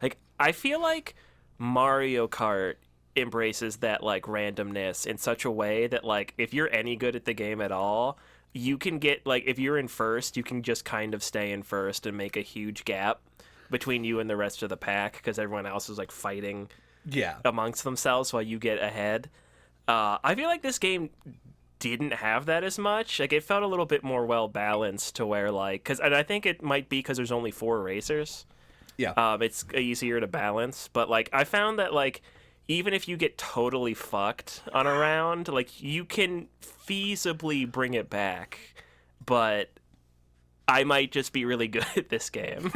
Like, I feel like Mario Kart embraces that, like, randomness in such a way that, like, if you're any good at the game at all, you can get, like, if you're in first, you can just kind of stay in first and make a huge gap between you and the rest of the pack because everyone else is, like, fighting amongst themselves while you get ahead. I feel like this game... didn't have that as much. Like, it felt a little bit more well balanced to where like and I think it might be because there's only 4 racers. It's easier to balance, but like I found that like even if you get totally fucked on a round, like you can feasibly bring it back, but I might just be really good at this game.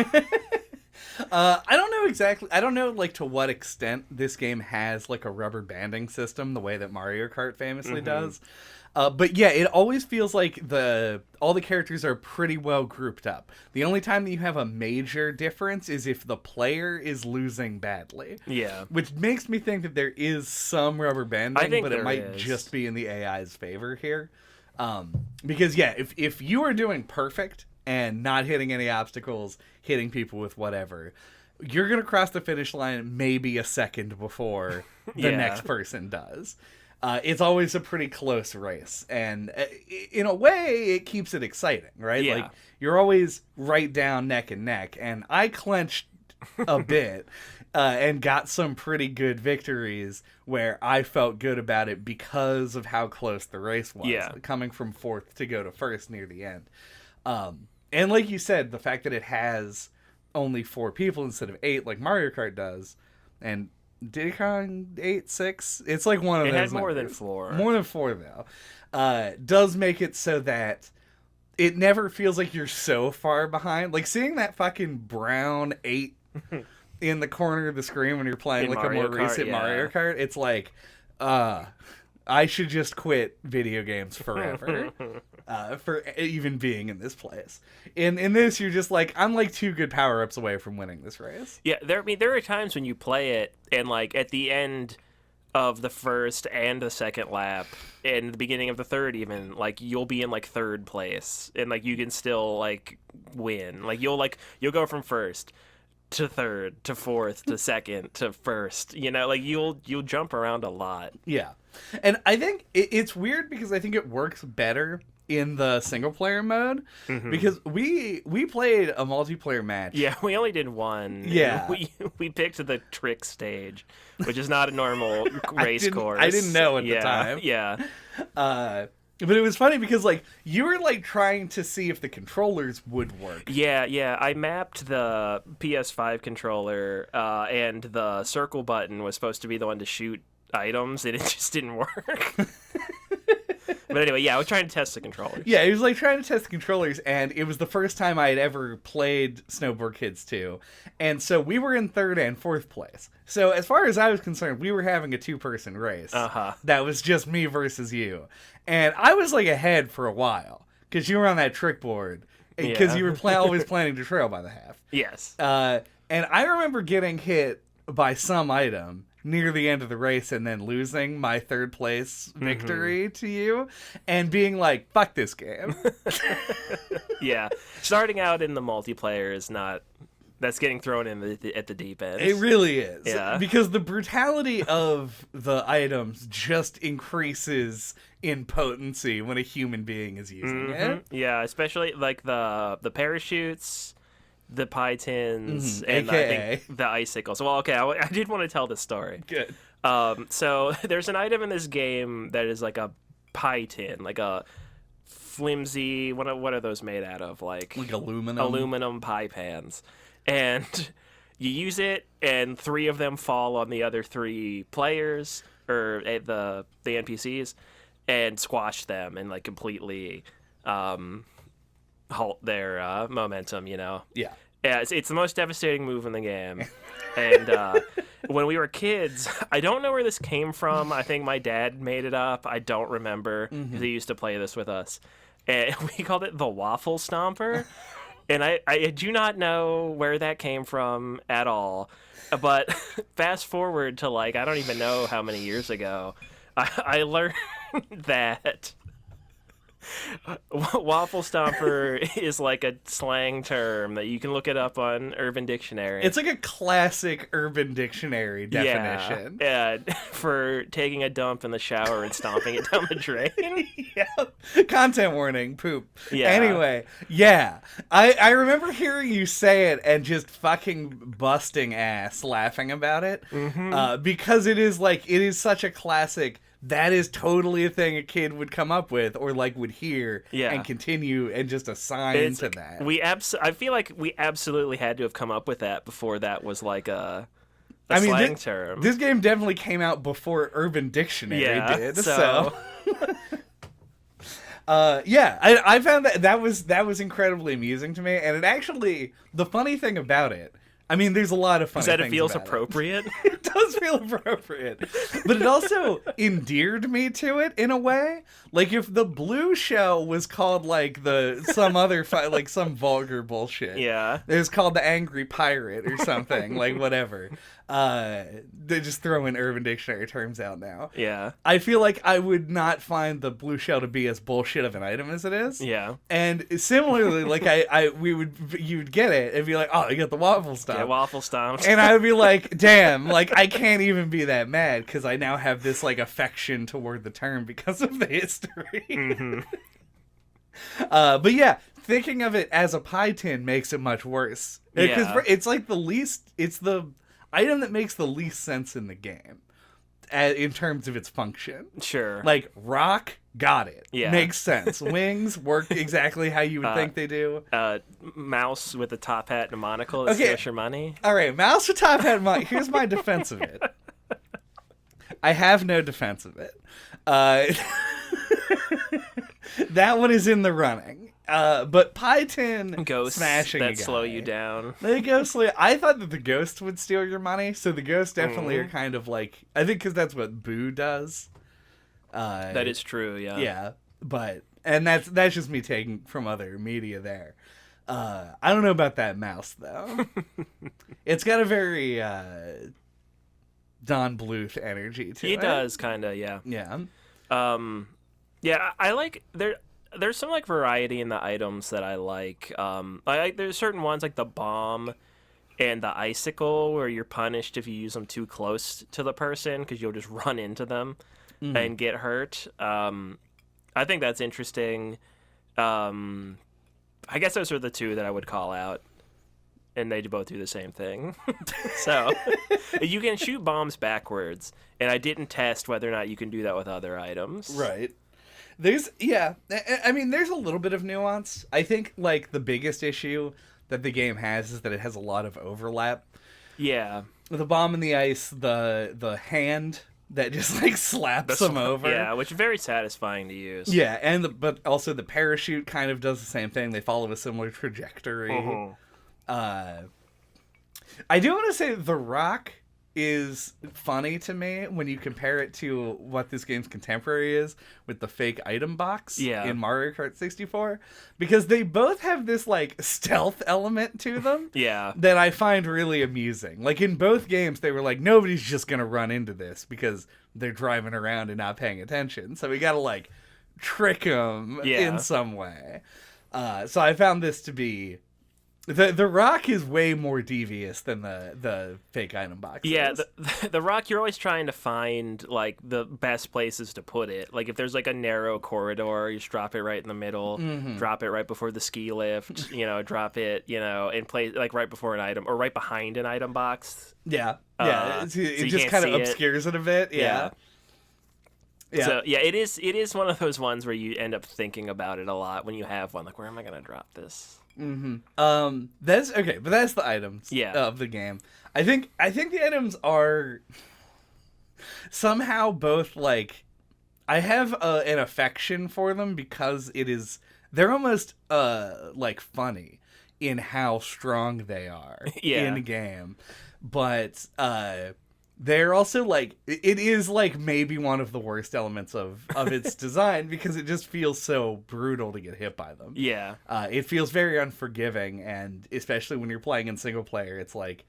I don't know exactly. I don't know, like, to what extent this game has, like, a rubber banding system the way that Mario Kart famously does. But yeah, it always feels like all the characters are pretty well grouped up. The only time that you have a major difference is if the player is losing badly. Yeah. Which makes me think that there is some rubber banding, but it might just be in the AI's favor here. Because, yeah, if you are doing perfect and not hitting any obstacles, hitting people with whatever, you're going to cross the finish line maybe a second before the next person does. It's always a pretty close race. And in a way, it keeps it exciting, right? Yeah. Like, you're always right down neck and neck. And I clenched a bit and got some pretty good victories where I felt good about it because of how close the race was. Coming from 4th to go to 1st near the end. And like you said, the fact that it has only 4 people instead of 8 like Mario Kart does, and Diddy Kong 8, 6, it's like one of those. It had more numbers. than 4. More than 4, though. Does make it so that it never feels like you're so far behind. Like, seeing that fucking brown 8 in the corner of the screen when you're playing In like a more Mario Kart, recent yeah. Mario Kart. It's like, I should just quit video games forever for even being in this place. In this, you're just like, I'm like 2 good power-ups away from winning this race. Yeah, there are times when you play it, and like at the end of the first and the second lap, and the beginning of the third, even like you'll be in like 3rd place, and like you can still like win. Like you'll go from first to 3rd to 4th to 2nd to 1st. You know, like you'll jump around a lot. Yeah, and I think it's weird because I think it works better in the single player mode because we played a multiplayer match. Yeah, we only did one. Yeah, we picked the trick stage, which is not a normal race course. I didn't know at the time. Yeah. But it was funny because like you were like trying to see if the controllers would work. Yeah. I mapped the PS5 controller, and the circle button was supposed to be the one to shoot items, and it just didn't work. But anyway, yeah, I was trying to test the controllers. Yeah, he was like trying to test the controllers, and it was the first time I had ever played Snowboard Kids 2. And so we were in 3rd and 4th place. So as far as I was concerned, we were having a 2-person race. That was just me versus you. And I was like ahead for a while, because you were on that trick board, because you were always planning to trail by the half. Yes. And I remember getting hit by some item near the end of the race and then losing my 3rd place victory to you and being like, fuck this game. Yeah. Starting out in the multiplayer is not... That's getting thrown in at the deep end. It really is. Yeah. Because the brutality of the items just increases in potency when a human being is using it. Yeah, especially like the parachutes, the pie tins, and AKA. I think the icicles. Well, okay, I did want to tell this story. Good. So there's an item in this game that is like a pie tin, like a flimsy. What are those made out of? Like aluminum pie pans, and you use it, and 3 of them fall on the other 3 players or the NPCs, and squash them and like completely halt their momentum. You know. Yeah. Yeah, it's the most devastating move in the game. And when we were kids, I don't know where this came from. I think my dad made it up. I don't remember because he used to play this with us. And we called it the Waffle Stomper. And I do not know where that came from at all. But fast forward to like, I don't even know how many years ago, I learned that Waffle Stomper is like a slang term that you can look it up on Urban Dictionary. It's like a classic Urban Dictionary definition. Yeah, for taking a dump in the shower and stomping it down the drain. Yeah. Content warning, poop. Yeah. Anyway, yeah. I remember hearing you say it and just fucking busting ass laughing about it. Because it is such a classic. That is totally a thing a kid would come up with or like would hear and continue and just assign to that. I feel like we absolutely had to have come up with that before that was like a slang term. This game definitely came out before Urban Dictionary did. So I found that was incredibly amusing to me, and it actually, the funny thing about it, I mean, there's a lot of funny things about it. It feels appropriate? It does feel appropriate. But it also endeared me to it in a way. Like, if the blue shell was called, like, some other, like, some vulgar bullshit. Yeah. It was called the Angry Pirate or something. Like, whatever. They just throw in Urban Dictionary terms out now. Yeah. I feel like I would not find the blue shell to be as bullshit of an item as it is. Yeah. And similarly, like you'd get it and be like, oh, you got the waffle stomp. Yeah, waffle stomp. And I would be like, damn, like I can't even be that mad because I now have this like affection toward the term because of the history. But yeah, thinking of it as a pie tin makes it much worse. Because it's like it's the item that makes the least sense in the game in terms of its function. Sure. Like, rock, got it. Yeah. Makes sense. Wings work exactly how you would think they do. Mouse with a top hat and a monocle that steals your money. All right, mouse with top hat and monocle. Here's my defense of it. I have no defense of it. That one is in the running. But pie tin Ghosts smashing a that guy. slow you down. The ghostly. I thought that the ghost would steal your money, so the ghosts definitely are kind of like. I think because that's what Boo does. That is true. Yeah. Yeah, and that's just me taking from other media there. I don't know about that mouse though. It's got a very Don Bluth energy to it. He does kind of. Yeah. Yeah. Yeah. I like there. There's some like variety in the items that I like. There's certain ones like the bomb and the icicle where you're punished if you use them too close to the person because you'll just run into them and get hurt. I think that's interesting. I guess those are the two that I would call out, and they both do the same thing. So you can shoot bombs backwards, and I didn't test whether or not you can do that with other items. Right. There's I mean, there's a little bit of nuance. I think like the biggest issue that the game has is that it has a lot of overlap. Yeah. The bomb in the ice, the hand that just like slaps them over. Yeah, which is very satisfying to use. Yeah, but also the parachute kind of does the same thing. They follow a similar trajectory. I do want to say the rock is funny to me when you compare it to what this game's contemporary is with the fake item box in Mario Kart 64, because they both have this like stealth element to them that I find really amusing. Like in both games they were like, nobody's just gonna run into this because they're driving around and not paying attention, so we gotta like trick them in some way. So I found this to be The rock is way more devious than the fake item box. Yeah, the rock, you're always trying to find like the best places to put it. Like if there's like a narrow corridor, you just drop it right in the middle, drop it right before the ski lift, drop it, in place like right before an item or right behind an item box. Yeah. It so just kind of obscures it a bit. Yeah. So yeah, it is one of those ones where you end up thinking about it a lot when you have one. Like, where am I gonna drop this? That's okay, but that's the items of the game. I think the items are somehow both like I have an affection for them because they're almost like funny in how strong they are in game, but they're also like it is like maybe one of the worst elements of its design because it just feels so brutal to get hit by them. Yeah. It feels very unforgiving, and especially when you're playing in single player, it's like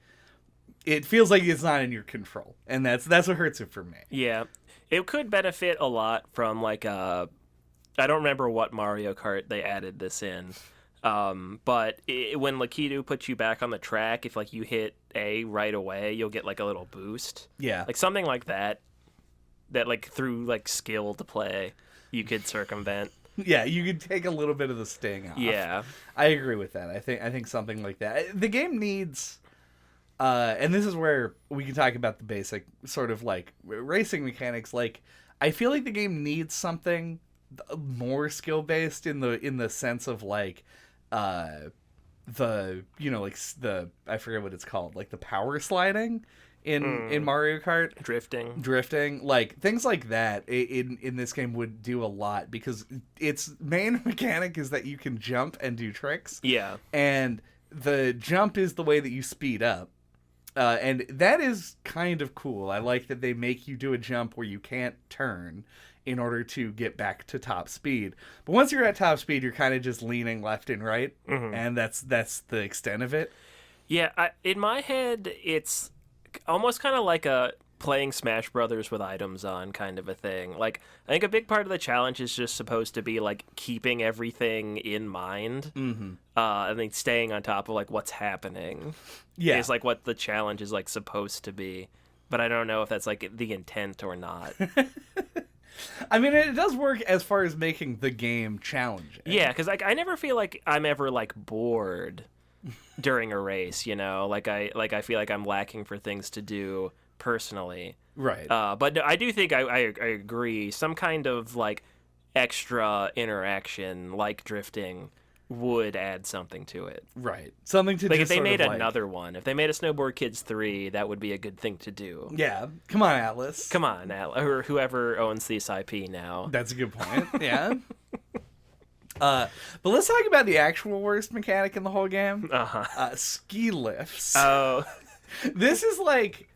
it feels like it's not in your control, and that's what hurts it for me. Yeah. It could benefit a lot from like I don't remember what Mario Kart they added this in. But when Lakitu puts you back on the track, if like you hit A right away, you'll get like a little boost. Yeah. Like something like that like through like skill to play, you could circumvent. Yeah, you could take a little bit of the sting off. Yeah. I agree with that. I think something like that. The game needs and this is where we can talk about the basic sort of like racing mechanics. Like I feel like the game needs something more skill based in the sense of like I forget what it's called, like the power sliding in Mario Kart, drifting, like things like that in this game would do a lot because its main mechanic is that you can jump and do tricks. Yeah, and the jump is the way that you speed up. And that is kind of cool. I like that they make you do a jump where you can't turn in order to get back to top speed. But once you're at top speed, you're kind of just leaning left and right, and that's the extent of it. Yeah, in my head, it's almost kind of like a playing Smash Brothers with items on kind of a thing. Like, I think a big part of the challenge is just supposed to be like keeping everything in mind, and then staying on top of like what's happening. Yeah, is like what the challenge is like supposed to be. But I don't know if that's like the intent or not. I mean, it does work as far as making the game challenging. Yeah, because like I never feel like I'm ever like bored during a race. Like I feel like I'm lacking for things to do personally. Right. But no, I do think I agree. Some kind of like extra interaction, like drifting, would add something to it. Right. Something to like just if they made like... another one. If they made a Snowboard Kids 3, that would be a good thing to do. Yeah. Come on, Atlas. Come on, Atlas. Or whoever owns this IP now. That's a good point. Yeah. But let's talk about the actual worst mechanic in the whole game. Ski lifts. Oh. This is like...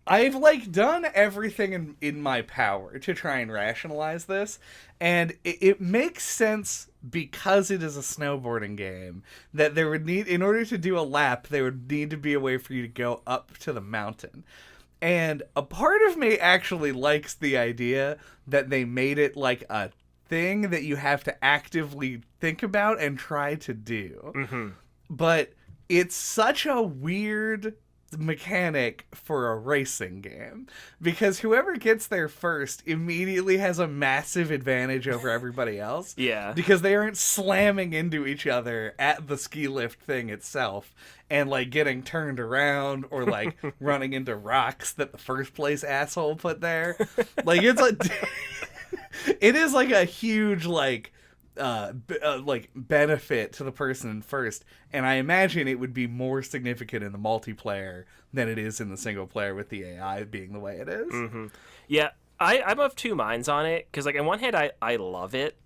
I've, like, done everything in my power to try and rationalize this, and it makes sense because it is a snowboarding game, that there would need, in order to do a lap, there would need to be a way for you to go up to the mountain. And a part of me actually likes the idea that they made it, like, a thing that you have to actively think about and try to do. Mm-hmm. But it's such a weird mechanic for a racing game, because whoever gets there first immediately has a massive advantage over everybody else. Yeah. Because they aren't slamming into each other at the ski lift thing itself and, like, getting turned around or, like, running into rocks that the first place asshole put there. Like, it's like... it is, like, a huge, like benefit to the person first, and I imagine it would be more significant in the multiplayer than it is in the single player, with the AI being the way it is. Mm-hmm. Yeah, I'm of two minds on it, because, like, on one hand, I love it.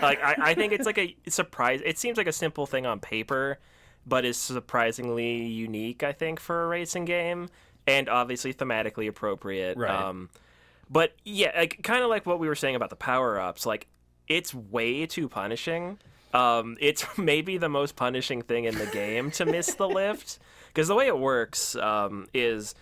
Like, I think it's like a surprise. It seems like a simple thing on paper, but is surprisingly unique, I think, for a racing game, and obviously thematically appropriate. Right. But yeah, like, kind of like what we were saying about the power-ups, like, it's way too punishing. It's maybe the most punishing thing in the game to miss the lift, because the way it works is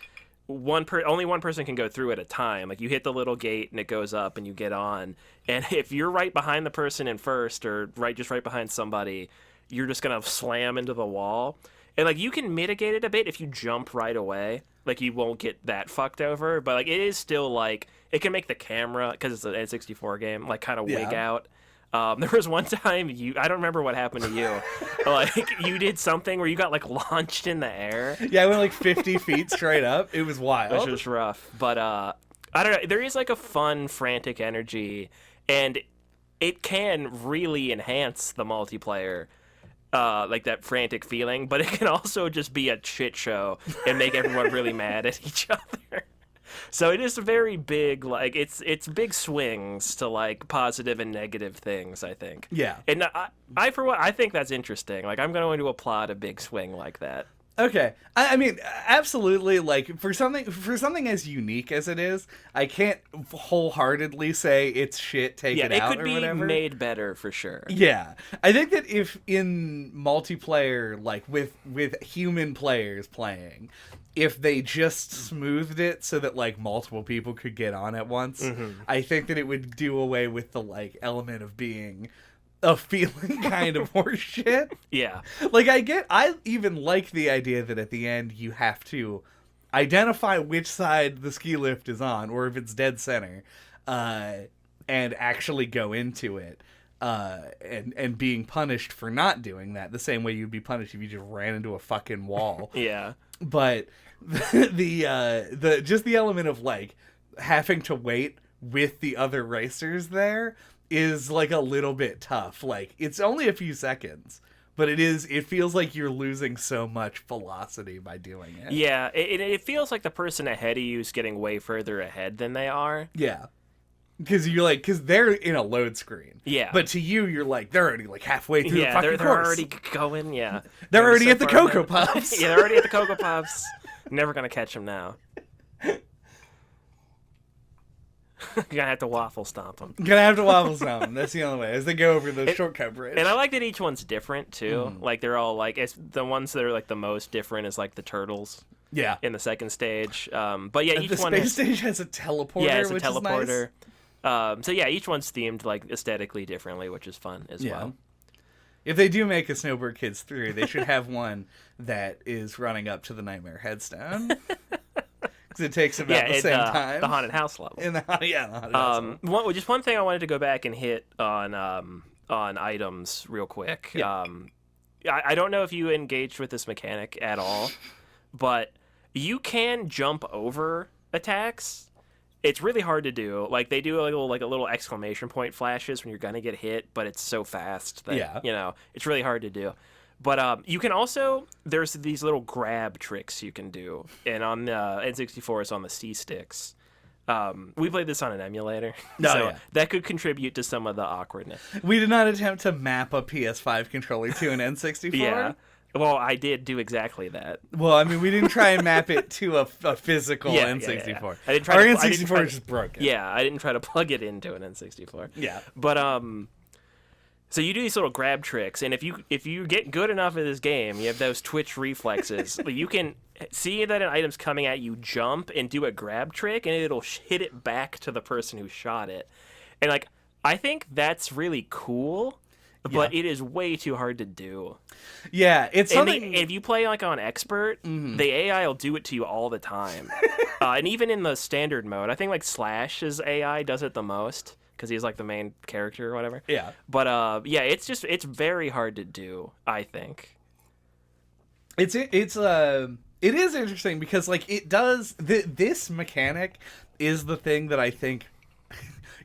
only one person can go through at a time. Like, you hit the little gate and it goes up and you get on, and if you're right behind the person in first, or right behind somebody, you're just gonna slam into the wall. And, like, you can mitigate it a bit if you jump right away. Like, you won't get that fucked over, but, like, it is still, like, it can make the camera, because it's an N64 game, like, kind of wig out. There was one time I don't remember what happened to you. Like, you did something where you got, like, launched in the air. Yeah, I went, like, 50 feet straight up. It was wild. Which was rough. But, I don't know. There is, like, a fun, frantic energy, and it can really enhance the multiplayer. Like, that frantic feeling, but it can also just be a shit show and make everyone really mad at each other. So it is very big, like, it's big swings to, like, positive and negative things, I think. Yeah. And I for one, I think that's interesting. Like, I'm going to applaud a big swing like that. Okay, I mean, absolutely. Like, for something as unique as it is, I can't wholeheartedly say it's shit. Take it out or whatever. Yeah, it could be made better for sure. Yeah, I think that if in multiplayer, like with human players playing, if they just smoothed it so that, like, multiple people could get on at once, I think that it would do away with the, like, element of being a feeling kind of horseshit. Yeah. Like, I even like the idea that at the end you have to identify which side the ski lift is on, or if it's dead center, and actually go into it, and being punished for not doing that, the same way you'd be punished if you just ran into a fucking wall. Yeah. But the just the element of, like, having to wait with the other racers there is, like, a little bit tough. Like, it's only a few seconds, but it feels like you're losing so much velocity by doing it. Yeah, it feels like the person ahead of you is getting way further ahead than they are. Yeah. Because they're in a load screen. Yeah. But to you, you're like, they're already, like, halfway through the fucking course. They're already going, yeah. They're already at the Cocoa Puffs. Yeah, they're already at the Cocoa Puffs. Never gonna catch them now. You're gonna have to waffle stomp them. Gonna have to waffle stomp them. That's the only way, as they go over the shortcut bridge. And I like that each one's different too. Like, they're all, like, the ones that are, like, the most different is, like, the turtles. Yeah. In the second stage. But yeah, each the one space stage has a teleporter. Yeah, it's a which teleporter. Is nice. So yeah, each one's themed, like, aesthetically differently, which is fun as well. If they do make a Snowboard Kids 3, they should have one that is running up to the Nightmare Headstone. Because it takes about the same time. The haunted house level. The haunted house level. Just one thing I wanted to go back and hit on items real quick. Yeah. I don't know if you engaged with this mechanic at all, but you can jump over attacks. It's really hard to do. Like, they do a little exclamation point flashes when you're gonna get hit, but it's so fast that it's really hard to do. But you can also, there's these little grab tricks you can do, and on the N64 it's on the C sticks. We played this on an emulator, Oh, so yeah. that could contribute to some of the awkwardness. We did not attempt to map a PS5 controller to an N64. Yeah. Well, I did do exactly that. Well, I mean, we didn't try and map it to a physical N64. Yeah. Our I didn't try N64 to- is just broken. Yeah, I didn't try to plug it into an N64. Yeah. But so you do these little grab tricks, and if you get good enough at this game, you have those twitch reflexes. You can see that an item's coming at you, jump and do a grab trick, and it'll hit it back to the person who shot it. And like, I think that's really cool. But it is way too hard to do. Yeah, it's something. And if you play like on expert, the AI will do it to you all the time. And even in the standard mode, I think like Slash's AI does it the most because he's like the main character or whatever. Yeah. But yeah, it's very hard to do, I think. It is interesting because like it does this mechanic is the thing that I think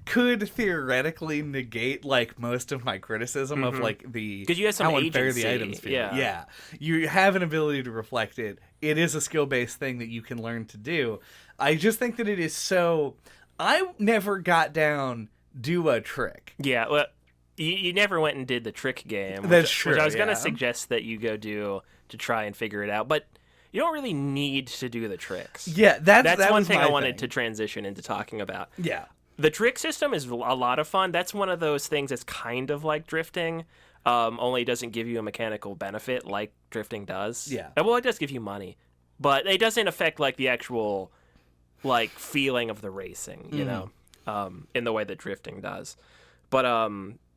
could theoretically negate like most of my criticism of like the 'Cause you have some how unfair agency, the items feel. yeah. You have an ability to reflect it. It is a skill-based thing that you can learn to do. I just think that it is so. I never got down do a trick. Yeah, well, you never went and did the trick game. That's true, Which I was going yeah. to suggest that you go do to try and figure it out, but you don't really need to do the tricks. Yeah, that one was thing my I wanted to transition into talking about. Yeah. The trick system is a lot of fun. That's one of those things that's kind of like drifting, only it doesn't give you a mechanical benefit like drifting does. Yeah. Well, it does give you money, but it doesn't affect like the actual like feeling of the racing, you know, in the way that drifting does. But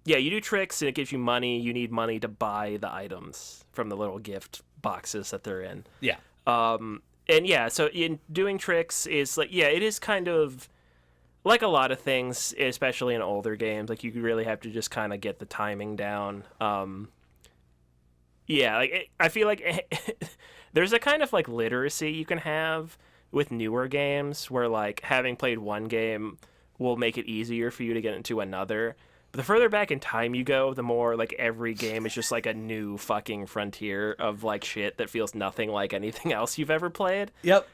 yeah, you do tricks and it gives you money. You need money to buy the items from the little gift boxes that they're in. Yeah. And yeah, so in doing tricks is like, yeah, it is kind of like a lot of things, especially in older games. Like you really have to just kind of get the timing down. Yeah, like I feel like there's a kind of like literacy you can have with newer games where like having played one game will make it easier for you to get into another. But the further back in time you go, the more like every game is just like a new fucking frontier of like shit that feels nothing like anything else you've ever played. Yep.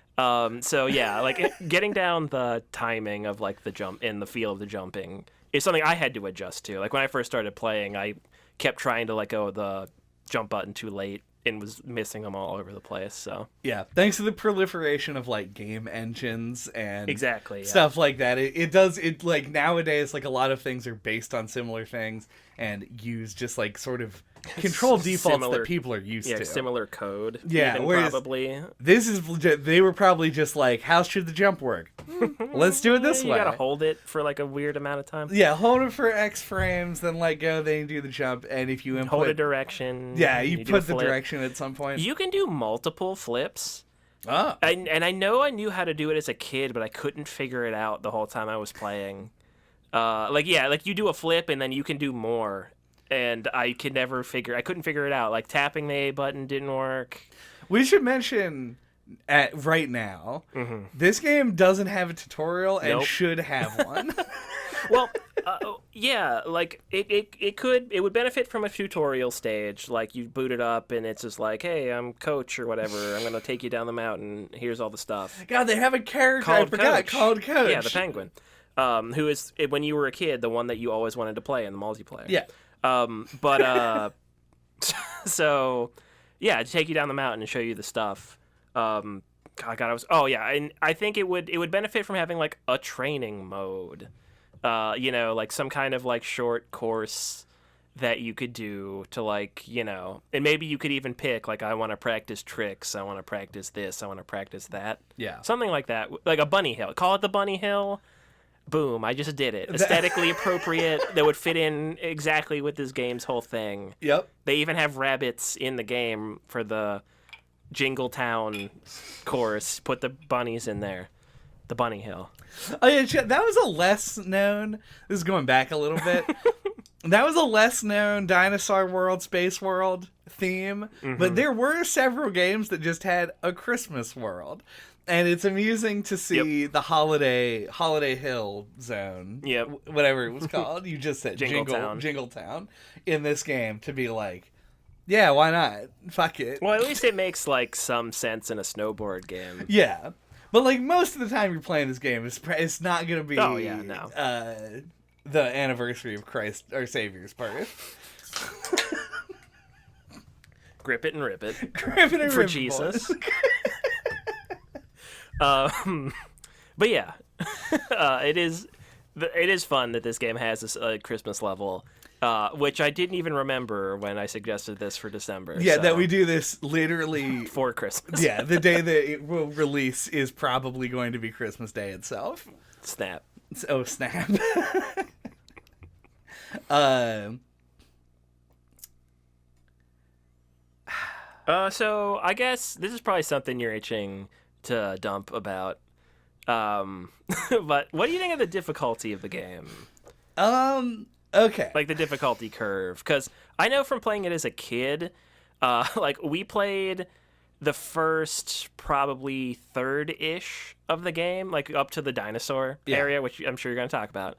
So yeah, like getting down the timing of like the jump and the feel of the jumping is something I had to adjust to. Like when I first started playing, I kept trying to let go of the jump button too late and was missing them all over the place. So Yeah, thanks to the proliferation of like game engines and exactly, yeah. stuff like that, it like nowadays like a lot of things are based on similar things and use just like sort of control defaults that people are used to. Similar code. Yeah, even, whereas probably. This is legit. They were probably just like, how should the jump work? Let's do it this You way. gotta hold it for like a weird amount of time. Yeah, hold it for X frames, then let go, then you do the jump, and if you input... Hold a direction. Yeah, you do a put the flip. direction at some point. You can do multiple flips. Oh. And I know I knew how to do it as a kid, but I couldn't figure it out the whole time I was playing. Like you do a flip and then you can do more. And I couldn't figure it out. Like tapping the A button didn't work. We should mention right now, this game doesn't have a tutorial and Nope. should have one. Well, yeah, like it would benefit from a tutorial stage. Like you boot it up and it's just like, hey, I'm Coach or whatever. I'm gonna take you down the mountain. Here's all the stuff. God, they have a character I forgot called Coach. Yeah, the penguin. Who is when you were a kid the one that you always wanted to play in the multiplayer. Yeah. So yeah, to take you down the mountain and show you the stuff. And I think it would benefit from having like a training mode. Like some kind of like short course that you could do to like, and maybe you could even pick like, I want to practice tricks, I want to practice this, I want to practice that. Yeah. Something like that, like a bunny hill. Call it the bunny hill. Boom, I just did it. Aesthetically appropriate, that would fit in exactly with this game's whole thing. Yep. They even have rabbits in the game for the Jingle Town course. Put the bunnies in there. The bunny hill. Oh yeah, that was a less known. This is going back a little bit. That was a less known Dinosaur World, Space World theme, but there were several games that just had a Christmas world. And it's amusing to see the Holiday Hill Zone, whatever it was called. You just said Jingle Town in this game to be like, yeah, why not? Fuck it. Well, at least it makes like some sense in a snowboard game. Yeah. But like most of the time you're playing this game, it's not gonna be. Oh yeah, no. The anniversary of Christ our Savior's birth. Grip it and rip it. Grip it and for rip Jesus. But yeah, it is fun that this game has this Christmas level, which I didn't even remember when I suggested this for December. Yeah, so. that we do this literally for Christmas. Yeah, the day that it will release is probably going to be Christmas Day itself. Snap. Oh, snap. So I guess this is probably something you're itching to dump about. But what do you think of the difficulty of the game? Okay. Like the difficulty curve, because I know from playing it as a kid, like we played the first probably third-ish of the game, like up to the dinosaur area, which I'm sure you're going to talk about.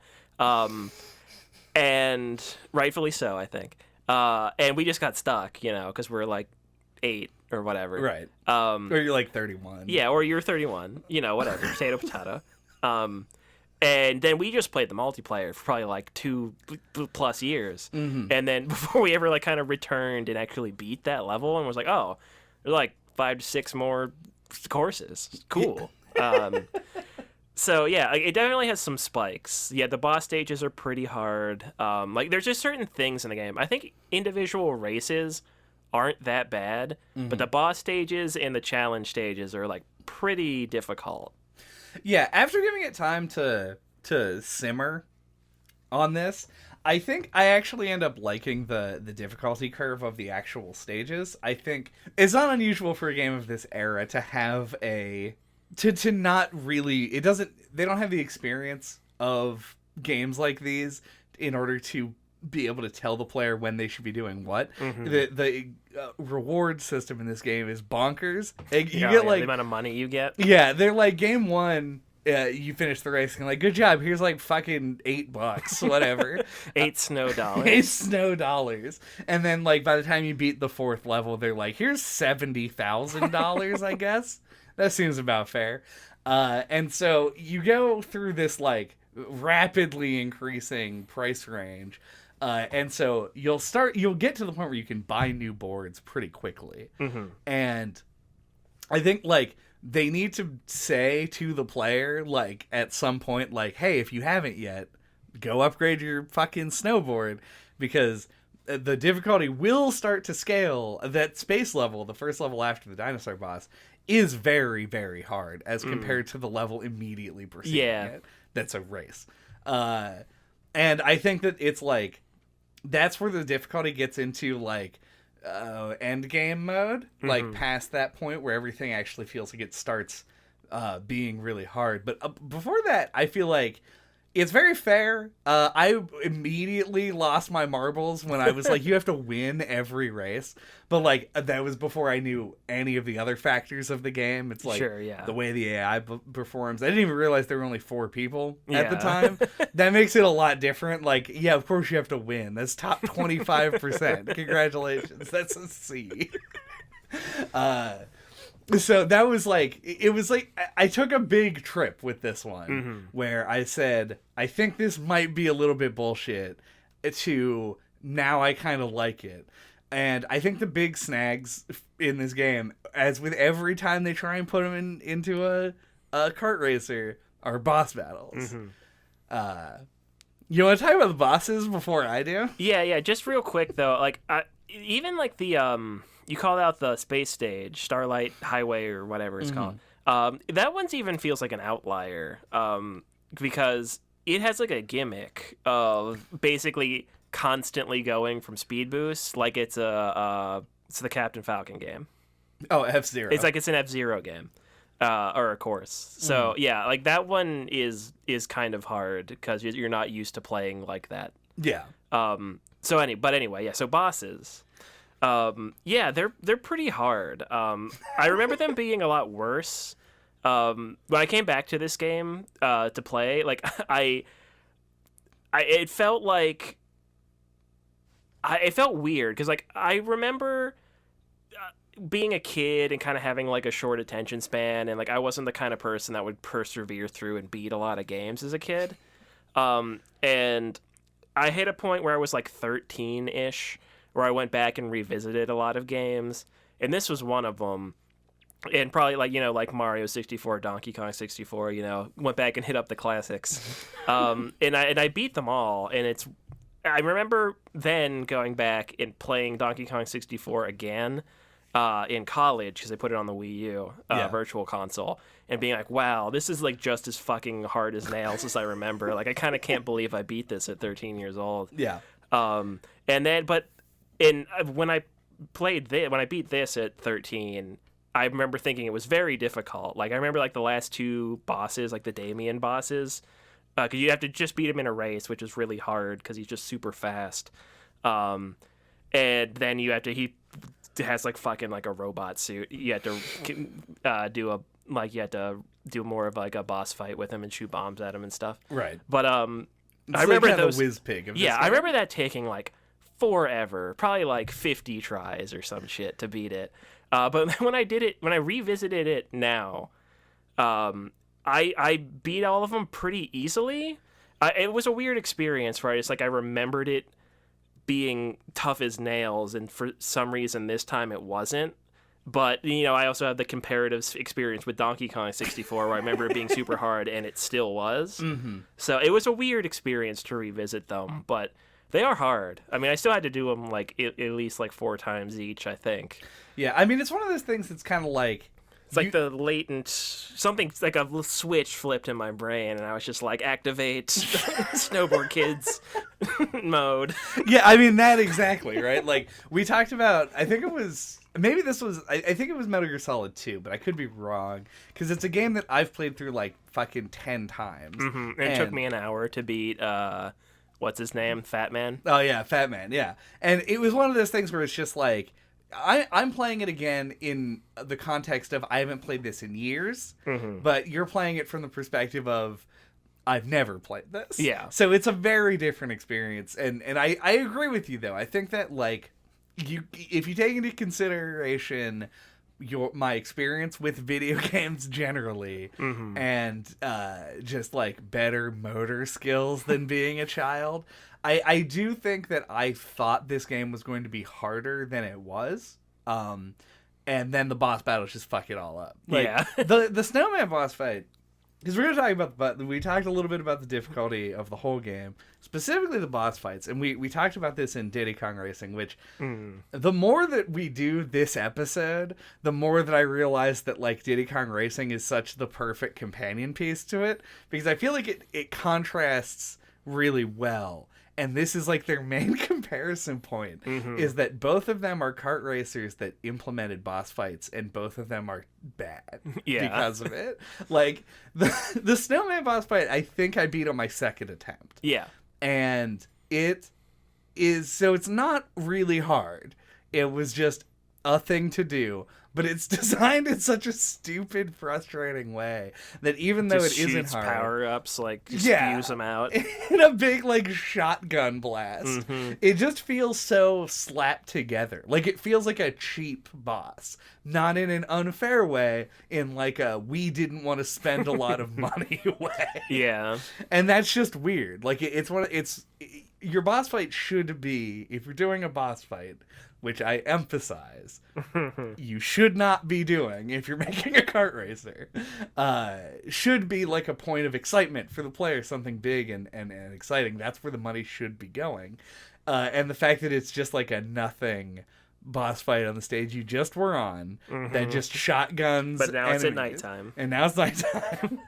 And rightfully so, I think. And we just got stuck, you know, because we're like 8 or whatever. Right. Or you're like 31. Yeah, or you're 31, you know, whatever, potato. And then we just played the multiplayer for probably like 2+ years. Mm-hmm. And then before we ever like kind of returned and actually beat that level and was like, oh, there's like 5 to 6 more courses. Cool. So yeah, like, it definitely has some spikes. Yeah, the boss stages are pretty hard. Like there's just certain things in the game. I think individual races aren't that bad, but the boss stages and the challenge stages are like pretty difficult. Yeah, after giving it time to simmer on this, I think I actually end up liking the difficulty curve of the actual stages. I think it's not unusual for a game of this era to have to not really, they don't have the experience of games like these in order to be able to tell the player when they should be doing what. Mm-hmm. The reward system in this game is bonkers. Like, you get like the amount of money you get. Yeah, they're like game 1. You finish the race and like, good job. Here's like fucking $8, whatever. 8 snow dollars. 8 snow dollars. And then like by the time you beat the 4th level, they're like, here's $70,000. I guess that seems about fair. And so you go through this like rapidly increasing price range. And so you'll get to the point where you can buy new boards pretty quickly. Mm-hmm. And I think like they need to say to the player, like at some point, like, hey, if you haven't yet, go upgrade your fucking snowboard, because the difficulty will start to scale. That space level, the first level after the dinosaur boss, is very, very hard as compared to the level immediately preceding it. That's a race. And I think that it's like, that's where the difficulty gets into like end game mode, like past that point where everything actually feels like it starts being really hard. But before that, I feel like it's very fair. I immediately lost my marbles when I was like, you have to win every race. But like, that was before I knew any of the other factors of the game. It's like the way the AI performs. I didn't even realize there were only 4 people at the time. That makes it a lot different. Like, yeah, of course you have to win. That's top 25%. Congratulations. That's a C. So that was like, it was like, I took a big trip with this one where I said, I think this might be a little bit bullshit, to now I kind of like it. And I think the big snags in this game, as with every time they try and put them into a kart racer, are boss battles. You want to talk about the bosses before I do? Yeah, just real quick though, like even like the you called out the space stage, Starlight Highway or whatever it's called. That one's even feels like an outlier because it has like a gimmick of basically constantly going from speed boost, like it's the Captain Falcon game. Oh, F-Zero. It's like it's an F-Zero game. Or a course. So yeah, like that one is kind of hard because you're not used to playing like that. Yeah. Anyway, yeah. So bosses, yeah, they're pretty hard. I remember them being a lot worse. When I came back to this game to play, like it felt like it felt weird because like I remember being a kid and kind of having like a short attention span, and like I wasn't the kind of person that would persevere through and beat a lot of games as a kid. And I hit a point where I was like 13-ish, where I went back and revisited a lot of games, and this was one of them. And probably like, you know, like Mario 64, Donkey Kong 64, you know, went back and hit up the classics. And I beat them all, and I remember then going back and playing Donkey Kong 64 again in college, because they put it on the Wii U virtual console, and being like, wow, this is like just as fucking hard as nails as I remember. Like, I kind of can't believe I beat this at 13 years old. Yeah. And then, when I beat this at 13, I remember thinking it was very difficult. Like, I remember like the last two bosses, like the Damien bosses, because you have to just beat him in a race, which is really hard because he's just super fast. And then he has like fucking like a robot suit. You have to do more of like a boss fight with him and shoot bombs at him and stuff. Right. But I remember like those. The whiz pig of this I game. remember that taking like forever, probably like 50 tries or some shit to beat it. But when I revisited it now, I beat all of them pretty easily. It was a weird experience where I remembered it being tough as nails, and for some reason this time it wasn't. But, you know, I also had the comparative experience with Donkey Kong 64, where I remember it being super hard, and it still was. Mm-hmm. So it was a weird experience to revisit them, but they are hard. I mean, I still had to do them like at least like 4 times each, I think. Yeah, I mean, it's one of those things that's kind of like... It's like the latent... Something like a switch flipped in my brain, and I was just like, activate Snowboard Kids mode. Yeah, I mean, that exactly, right? Like, we talked about... I think it was... Maybe this was... I think it was Metal Gear Solid 2, but I could be wrong. Because it's a game that I've played through like fucking 10 times. Mm-hmm. It took me an hour to beat... what's his name? Fat Man? Oh, yeah, Fat Man, yeah. And it was one of those things where it's just like... I'm playing it again in the context of I haven't played this in years, but you're playing it from the perspective of I've never played this. Yeah. So it's a very different experience. And I agree with you, though. I think that, like, if you take into consideration my experience with video games generally, and just, like, better motor skills than being a child... I do think that I thought this game was going to be harder than it was. And then the boss battles just fuck it all up. Like, yeah. the snowman boss fight, because we're going to talk about we talked a little bit about the difficulty of the whole game, specifically the boss fights. And we talked about this in Diddy Kong Racing, which the more that we do this episode, the more that I realize that, like, Diddy Kong Racing is such the perfect companion piece to it, because I feel like it contrasts really well. And this is like their main comparison point, is that both of them are kart racers that implemented boss fights, and both of them are bad because of it. Like, the snowman boss fight, I think I beat on my second attempt. Yeah. And it is, so it's not really hard. It was just a thing to do. But it's designed in such a stupid, frustrating way that even though it isn't hard, power-ups, like, just use them out in a big, like, shotgun blast. It just feels so slapped together. Like, it feels like a cheap boss, not in an unfair way, in like a we didn't want to spend a lot of money way. Yeah, and that's just weird. Like, your boss fight should be, if you're doing a boss fight, which I emphasize, you should not be doing if you're making a kart racer, should be like a point of excitement for the player, something big and exciting. That's where the money should be going. And the fact that it's just like a nothing boss fight on the stage you just were on, that just shotguns. But now it's at nighttime. And now it's nighttime.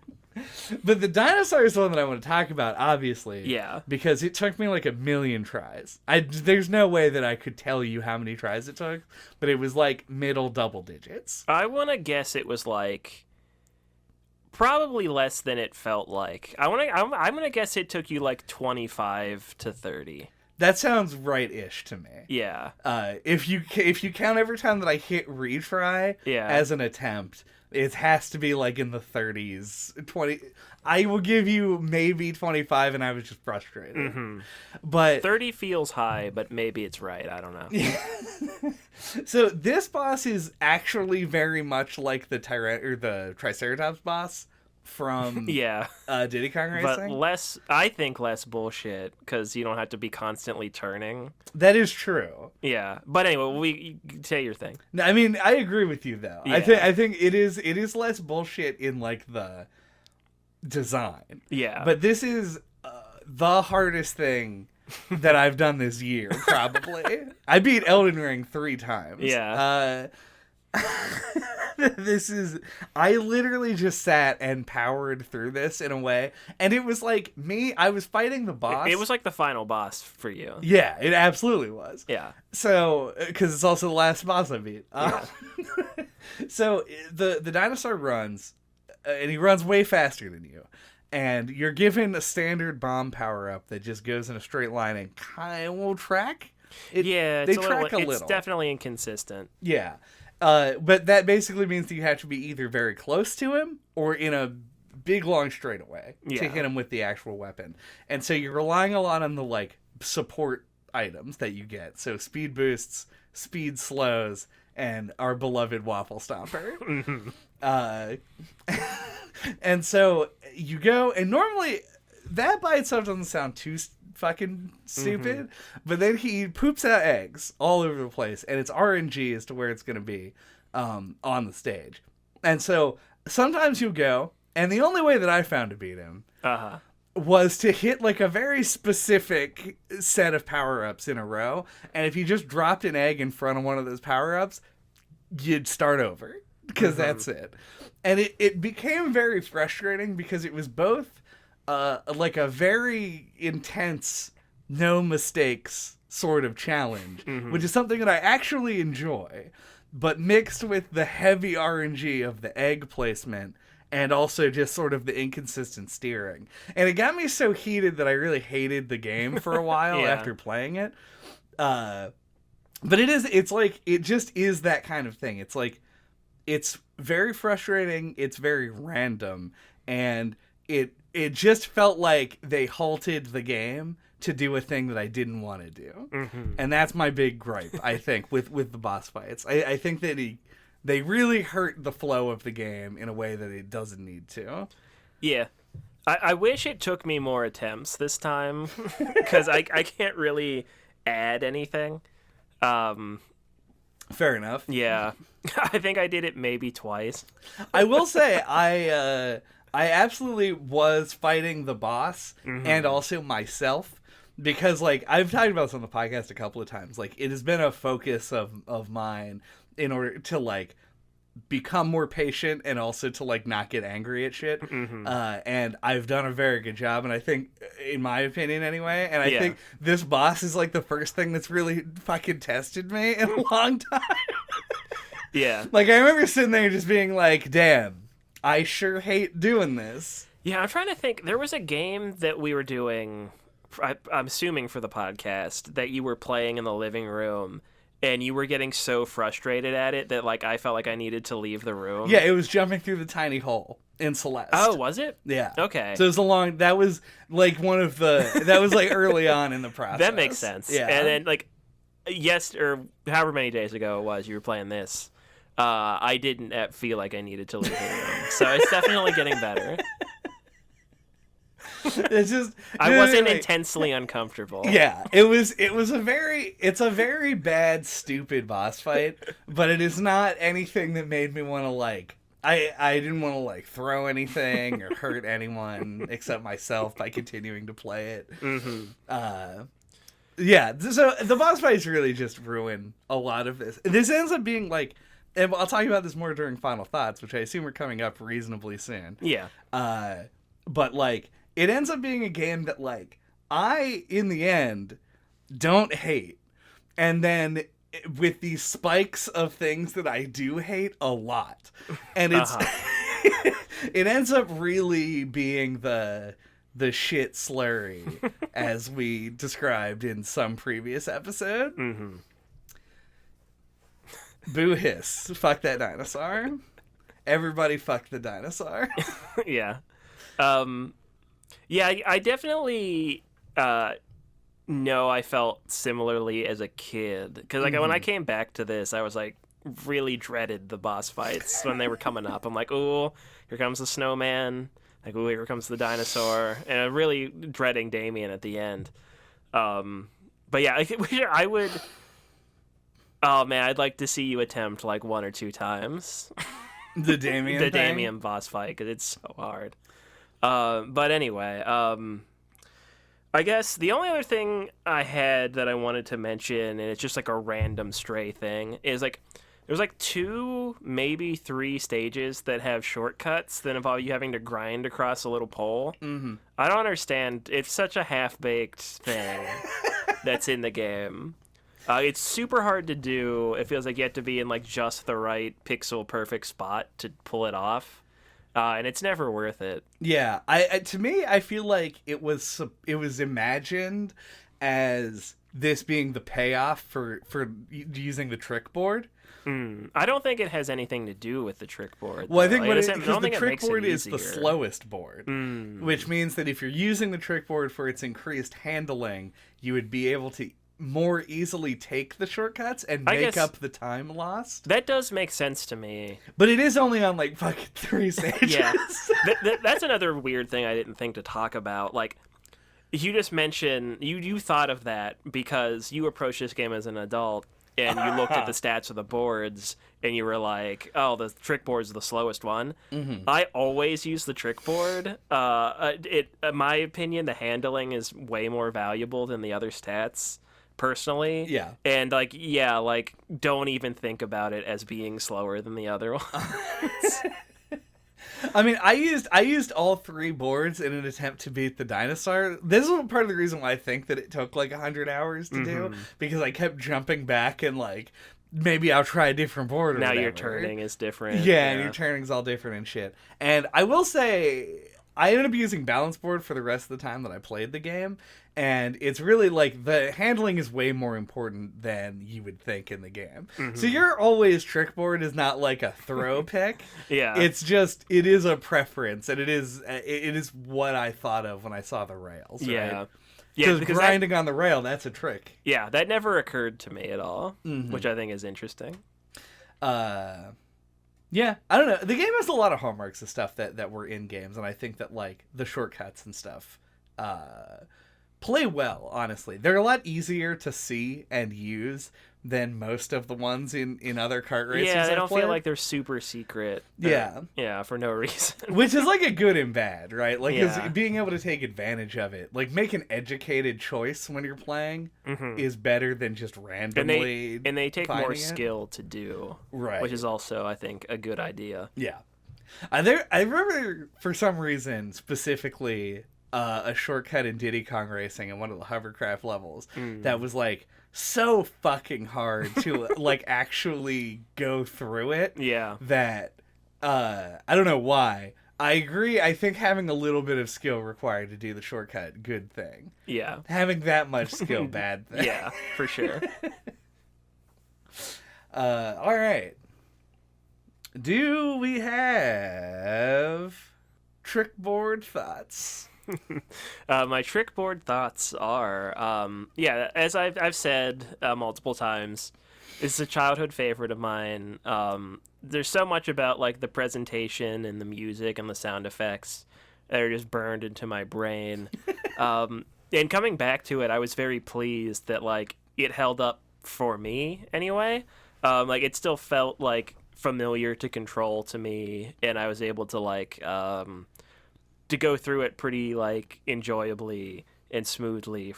But the dinosaur is the one that I want to talk about, obviously. Yeah. Because it took me like 1,000,000 tries. There's no way that I could tell you how many tries it took, but it was like middle double digits. I want to guess it was like probably less than it felt like. I'm gonna guess it took you like 25 to 30. That sounds right-ish to me. Yeah. If you count every time that I hit retry as an attempt, it has to be like in the 30s. 20. I will give you maybe 25, and I was just frustrated. Mm-hmm. But 30 feels high, but maybe it's right. I don't know. So this boss is actually very much like the Triceratops boss from Diddy Kong Racing. But I think less bullshit, because you don't have to be constantly turning. That is true. Yeah. But anyway, say your thing. I mean, I agree with you, though. Yeah. I think it is less bullshit in, like, the design. Yeah. But this is the hardest thing that I've done this year, probably. I beat Elden Ring 3 times. Yeah. I literally just sat and powered through this in a way, and it was like I was fighting the boss. It was like the final boss for you. Yeah, it absolutely was. Yeah. So, because it's also the last boss I beat. So, the dinosaur runs, and he runs way faster than you. And you're given a standard bomb power-up that just goes in a straight line and kind of will track. They track a little. It's definitely inconsistent. Yeah. But that basically means that you have to be either very close to him or in a big, long straightaway to hit him with the actual weapon. And so you're relying a lot on the, like, support items that you get. So speed boosts, speed slows, and our beloved Waffle Stomper. And so you go, and normally that by itself doesn't sound too fucking stupid, but then he poops out eggs all over the place, and it's RNG as to where it's going to be on the stage. And so sometimes you'll go, and the only way that I found to beat him was to hit like a very specific set of power-ups in a row, and if you just dropped an egg in front of one of those power-ups, you'd start over, because that's it. And it became very frustrating because it was both like a very intense, no mistakes sort of challenge, which is something that I actually enjoy, but mixed with the heavy RNG of the egg placement and also just sort of the inconsistent steering. And it got me so heated that I really hated the game for a while after playing it. But it just is that kind of thing. It's like, it's very frustrating, it's very random, and it just felt like they halted the game to do a thing that I didn't want to do. And that's my big gripe, I think, with the boss fights. I think that they really hurt the flow of the game in a way that it doesn't need to. Yeah. I wish it took me more attempts this time, because I can't really add anything. Fair enough. Yeah. I think I did it maybe twice. I will say I absolutely was fighting the boss and also myself, because like I've talked about this on the podcast a couple of times. Like, it has been a focus of mine in order to like become more patient and also to like not get angry at shit. And I've done a very good job, and I think, in my opinion anyway, and I think this boss is like the first thing that's really fucking tested me in a long time. Like, I remember sitting there just being like, damn, I sure hate doing this. Yeah, I'm trying to think. There was a game that we were doing, I'm assuming for the podcast, that you were playing in the living room, and you were getting so frustrated at it that, like, I felt like I needed to leave the room. Yeah, it was jumping through the tiny hole in Celeste. Oh, was it? Yeah. Okay. So it was that was, like, that was, like, early on in the process. That makes sense. Yeah. And then, like, or however many days ago it was, you were playing this. I didn't feel like I needed to leave the room. So it's definitely getting better. It's just, I wasn't intensely uncomfortable. Yeah, it's a very bad, stupid boss fight, but it is not anything that made me want to like. I didn't want to like throw anything or hurt anyone except myself by continuing to play it. Yeah, so the boss fights really just ruin a lot of this. This ends up being like, and I'll talk about this more during Final Thoughts, which I assume are coming up reasonably soon. Yeah. But like, it ends up being a game that like I, in the end, don't hate, and then with these spikes of things that I do hate a lot, and it's it ends up really being the the shit slurry as we described in some previous episode. Mm-hmm. Boo hiss. Fuck that dinosaur. Everybody fuck the dinosaur. Yeah. Yeah, I definitely know I felt similarly as a kid. Because like when I came back to this, I was like really dreaded the boss fights when they were coming up. I'm like, oh, here comes the snowman. Like, oh, here comes the dinosaur. And I'm really dreading Damien at the end. But yeah, I would... Oh, man, I'd like to see you attempt like 1 or 2 times. The Damien The thing? Damien boss fight, because it's so hard. But anyway, I guess the only other thing I had that I wanted to mention, and it's just like a random stray thing, is like there's like 2, maybe 3 stages that have shortcuts that involve you having to grind across a little pole. Mm-hmm. I don't understand. It's such a half-baked thing that's in the game. It's super hard to do. It feels like you have to be in like just the right pixel perfect spot to pull it off. And it's never worth it. Yeah, I to me, I feel like it was imagined as this being the payoff for using the trick board. I don't think it has anything to do with the trick board. Well, I think because the trick board is the slowest board, which means that if you're using the trick board for its increased handling, you would be able to more easily take the shortcuts and make up the time lost. That does make sense to me. But it is only on like fucking 3 stages. Yeah. That's another weird thing I didn't think to talk about. Like, you just mentioned, you thought of that because you approached this game as an adult and you looked at the stats of the boards and you were like, oh, the trick board's the slowest one. Mm-hmm. I always use the trick board. In my opinion, the handling is way more valuable than the other stats. Personally, yeah, and like don't even think about it as being slower than the other ones. I mean, I used all 3 boards in an attempt to beat the dinosaur. This is part of the reason why I think that it took like 100 hours to do, because I kept jumping back and like maybe I'll try a different board. Or now whatever. your turning is different. Yeah, and your turning's all different and shit. And I will say, I ended up using balance board for the rest of the time that I played the game. And it's really like the handling is way more important than you would think in the game. Mm-hmm. So your always trick board is not like a throw pick. Yeah. It's just, it is a preference, and it is what I thought of when I saw the rails. Yeah. Right? Yeah, because grinding on the rail, that's a trick. Yeah, that never occurred to me at all, which I think is interesting. Yeah, I don't know. The game has a lot of hallmarks of stuff that were in games, and I think that like the shortcuts and stuff play well, honestly. They're a lot easier to see and use than most of the ones in other kart races. Yeah, they don't feel like they're super secret. Yeah, for no reason. Which is like a good and bad, right? Like, being able to take advantage of it, like make an educated choice when you're playing is better than just randomly. And they take more skill to do, right? Which is also, I think, a good idea. Yeah, I remember for some reason specifically a shortcut in Diddy Kong Racing in one of the hovercraft levels that was like so fucking hard to like actually go through it. Yeah. That I don't know why. I agree. I think having a little bit of skill required to do the shortcut, good thing. Yeah. Having that much skill, bad thing. Yeah, for sure. All right. Do we have trick board thoughts? My trick board thoughts are, as I've said multiple times, it's a childhood favorite of mine. There's so much about like the presentation and the music and the sound effects that are just burned into my brain. And coming back to it, I was very pleased that like it held up for me anyway. Like it still felt like familiar to control to me, and I was able to like to go through it pretty like enjoyably and smoothly.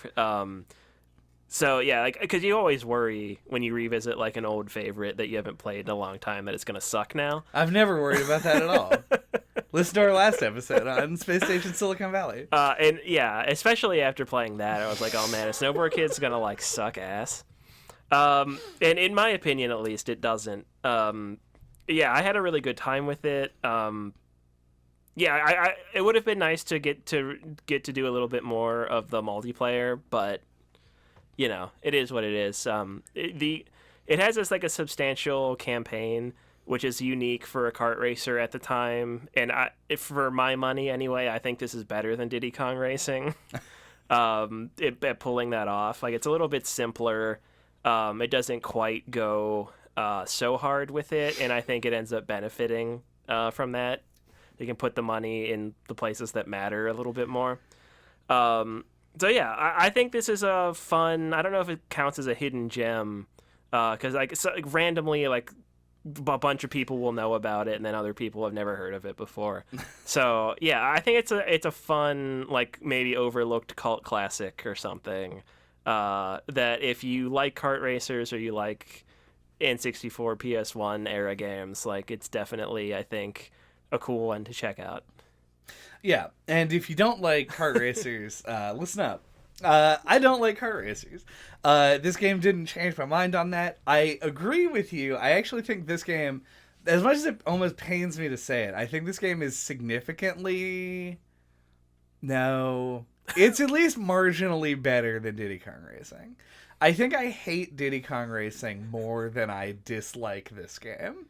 So yeah, like because you always worry when you revisit like an old favorite that you haven't played in a long time that it's gonna suck now. I've never worried about that at all. Listen to our last episode on Space Station Silicon Valley. And yeah, especially after playing that, I was like, oh man, a Snowboard Kid's gonna like suck ass. And in my opinion, at least, it doesn't. Yeah, I had a really good time with it. Yeah, it would have been nice to get to do a little bit more of the multiplayer, but it is what it is. It has this like a substantial campaign, which is unique for a kart racer at the time, and for my money anyway, I think this is better than Diddy Kong Racing. At pulling that off, like it's a little bit simpler. It doesn't quite go so hard with it, and I think it ends up benefiting from that. You can put the money in the places that matter a little bit more. So yeah, I think this is a fun. I don't know if it counts as a hidden gem, because randomly a bunch of people will know about it, and then other people have never heard of it before. So yeah, I think it's a fun, like maybe overlooked cult classic or something. That if you like kart racers or you like N64, PS1 era games, like it's definitely, I think, a cool one to check out. Yeah, and if you don't like kart racers, listen up. I don't like kart racers. This game didn't change my mind on that. I agree with you. I actually think this game, as much as it almost pains me to say it, I think this game is significantly... No. It's at least marginally better than Diddy Kong Racing. I think I hate Diddy Kong Racing more than I dislike this game.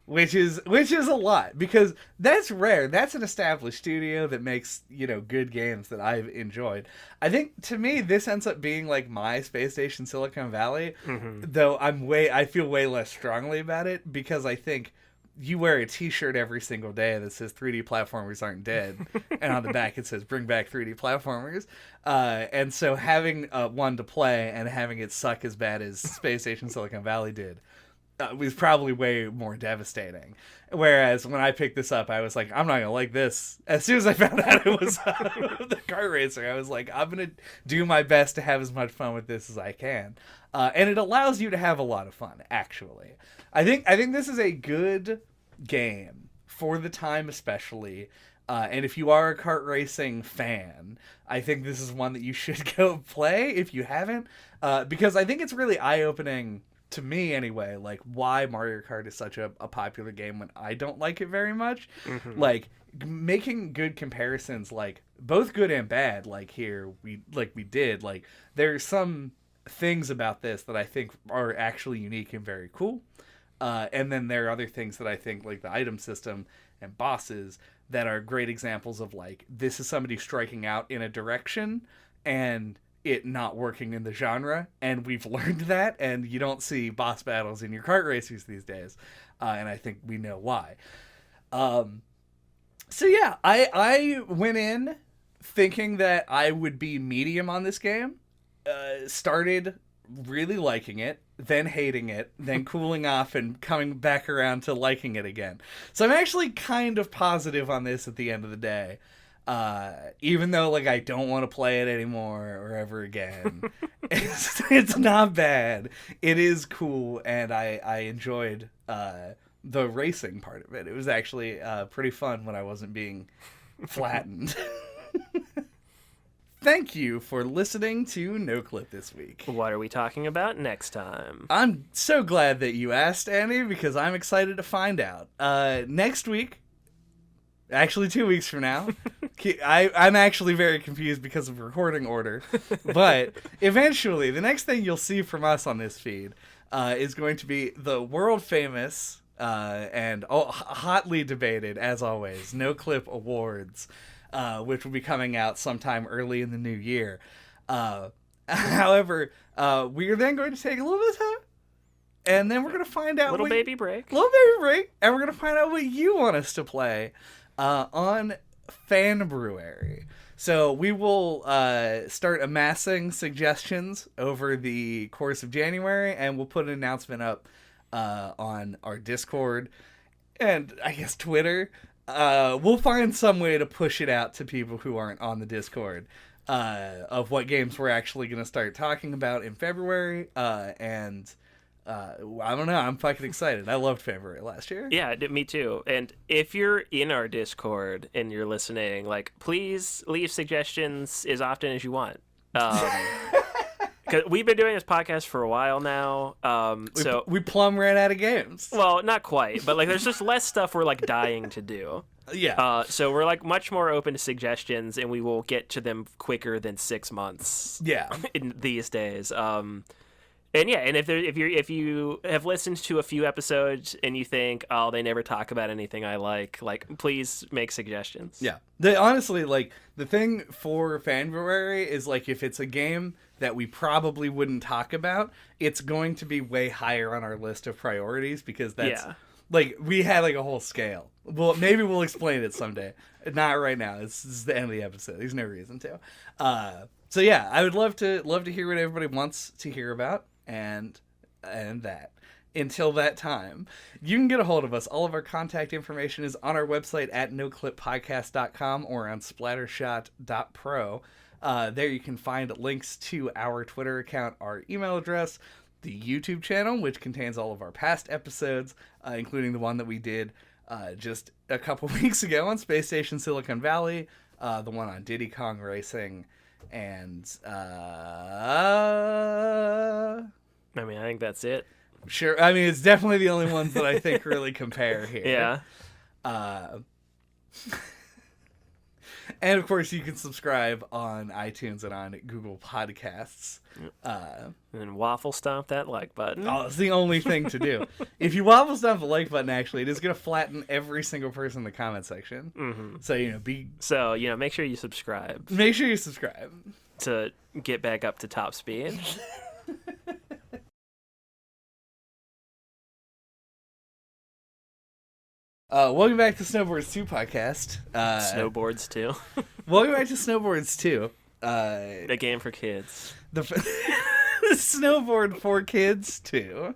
Which is a lot, because that's rare. That's an established studio that makes, good games that I've enjoyed. I think, to me, this ends up being like my Space Station Silicon Valley, though I feel way less strongly about it, because I think you wear a t-shirt every single day that says 3D platformers aren't dead, and on the back it says bring back 3D platformers, and so having one to play and having it suck as bad as Space Station Silicon Valley did was probably way more devastating. Whereas when I picked this up, I was like, I'm not gonna like this. As soon as I found out it was the kart racer, I was like, I'm gonna do my best to have as much fun with this as I can, and it allows you to have a lot of fun. Actually, I think this is a good game for the time, especially. And if you are a kart racing fan, I think this is one that you should go play if you haven't, because I think it's really eye-opening, to me anyway, like why Mario Kart is such a popular game when I don't like it very much. Like making good comparisons, like both good and bad, like here we did, like there's some things about this that I think are actually unique and very cool. And then there are other things that I think, like the item system and bosses, that are great examples of like, this is somebody striking out in a direction and it not working in the genre, and we've learned that, and you don't see boss battles in your kart racers these days, and I think we know why. So yeah, I went in thinking that I would be medium on this game, started really liking it, then hating it, then cooling off and coming back around to liking it again. So I'm actually kind of positive on this at the end of the day. Even though like I don't want to play it anymore or ever again. It's not bad. It is cool, and I enjoyed the racing part of it. It was actually pretty fun when I wasn't being flattened. Thank you for listening to No Clip this week. What are we talking about next time? I'm so glad that you asked, Andy, because I'm excited to find out. Next week, actually 2 weeks from now, I'm actually very confused because of recording order, but eventually the next thing you'll see from us on this feed is going to be the world famous and hotly debated, as always, No Clip Awards, which will be coming out sometime early in the new year. However, we are then going to take a little bit of time, and then we're going to find out little baby break, and we're going to find out what you want us to play on Fan Brewery. So we will start amassing suggestions over the course of January, and we'll put an announcement up on our Discord and I guess Twitter. We'll find some way to push it out to people who aren't on the Discord of what games we're actually going to start talking about in February. And I don't know. I'm fucking excited. I loved February last year. Yeah, me too. And if you're in our Discord and you're listening, like, please leave suggestions as often as you want. Because we've been doing this podcast for a while now. So we plumb ran out of games. Well, not quite, but like there's just less stuff we're like dying to do. Yeah. So we're like much more open to suggestions, and we will get to them quicker than 6 months. Yeah. In these days. And yeah, and if you have listened to a few episodes and you think, oh, they never talk about anything I like, please make suggestions. Yeah. They honestly, like, the thing for Fanfare is, like, if it's a game that we probably wouldn't talk about, it's going to be way higher on our list of priorities because that's, like, we had, like, a whole scale. Well, maybe we'll explain it someday. Not right now. This is the end of the episode. There's no reason to. So, yeah, I would love to hear what everybody wants to hear about. And that. Until that time, you can get a hold of us. All of our contact information is on our website at noclippodcast.com or on splattershot.pro. There you can find links to our Twitter account, our email address, the YouTube channel, which contains all of our past episodes, including the one that we did just a couple weeks ago on Space Station Silicon Valley, the one on Diddy Kong Racing, and I mean, I think that's it. Sure. I mean, it's definitely the only ones that I think really compare here. Yeah. And of course, you can subscribe on iTunes and on Google Podcasts. And waffle stomp that like button. Oh, it's the only thing to do. If you waffle stomp the like button, actually, it is going to flatten every single person in the comment section. Mm-hmm. So, make sure you subscribe. Make sure you subscribe. To get back up to top speed. Welcome back to Snowboards 2 podcast. Snowboards 2. Welcome back to Snowboards 2. A game for kids. The Snowboard for Kids 2.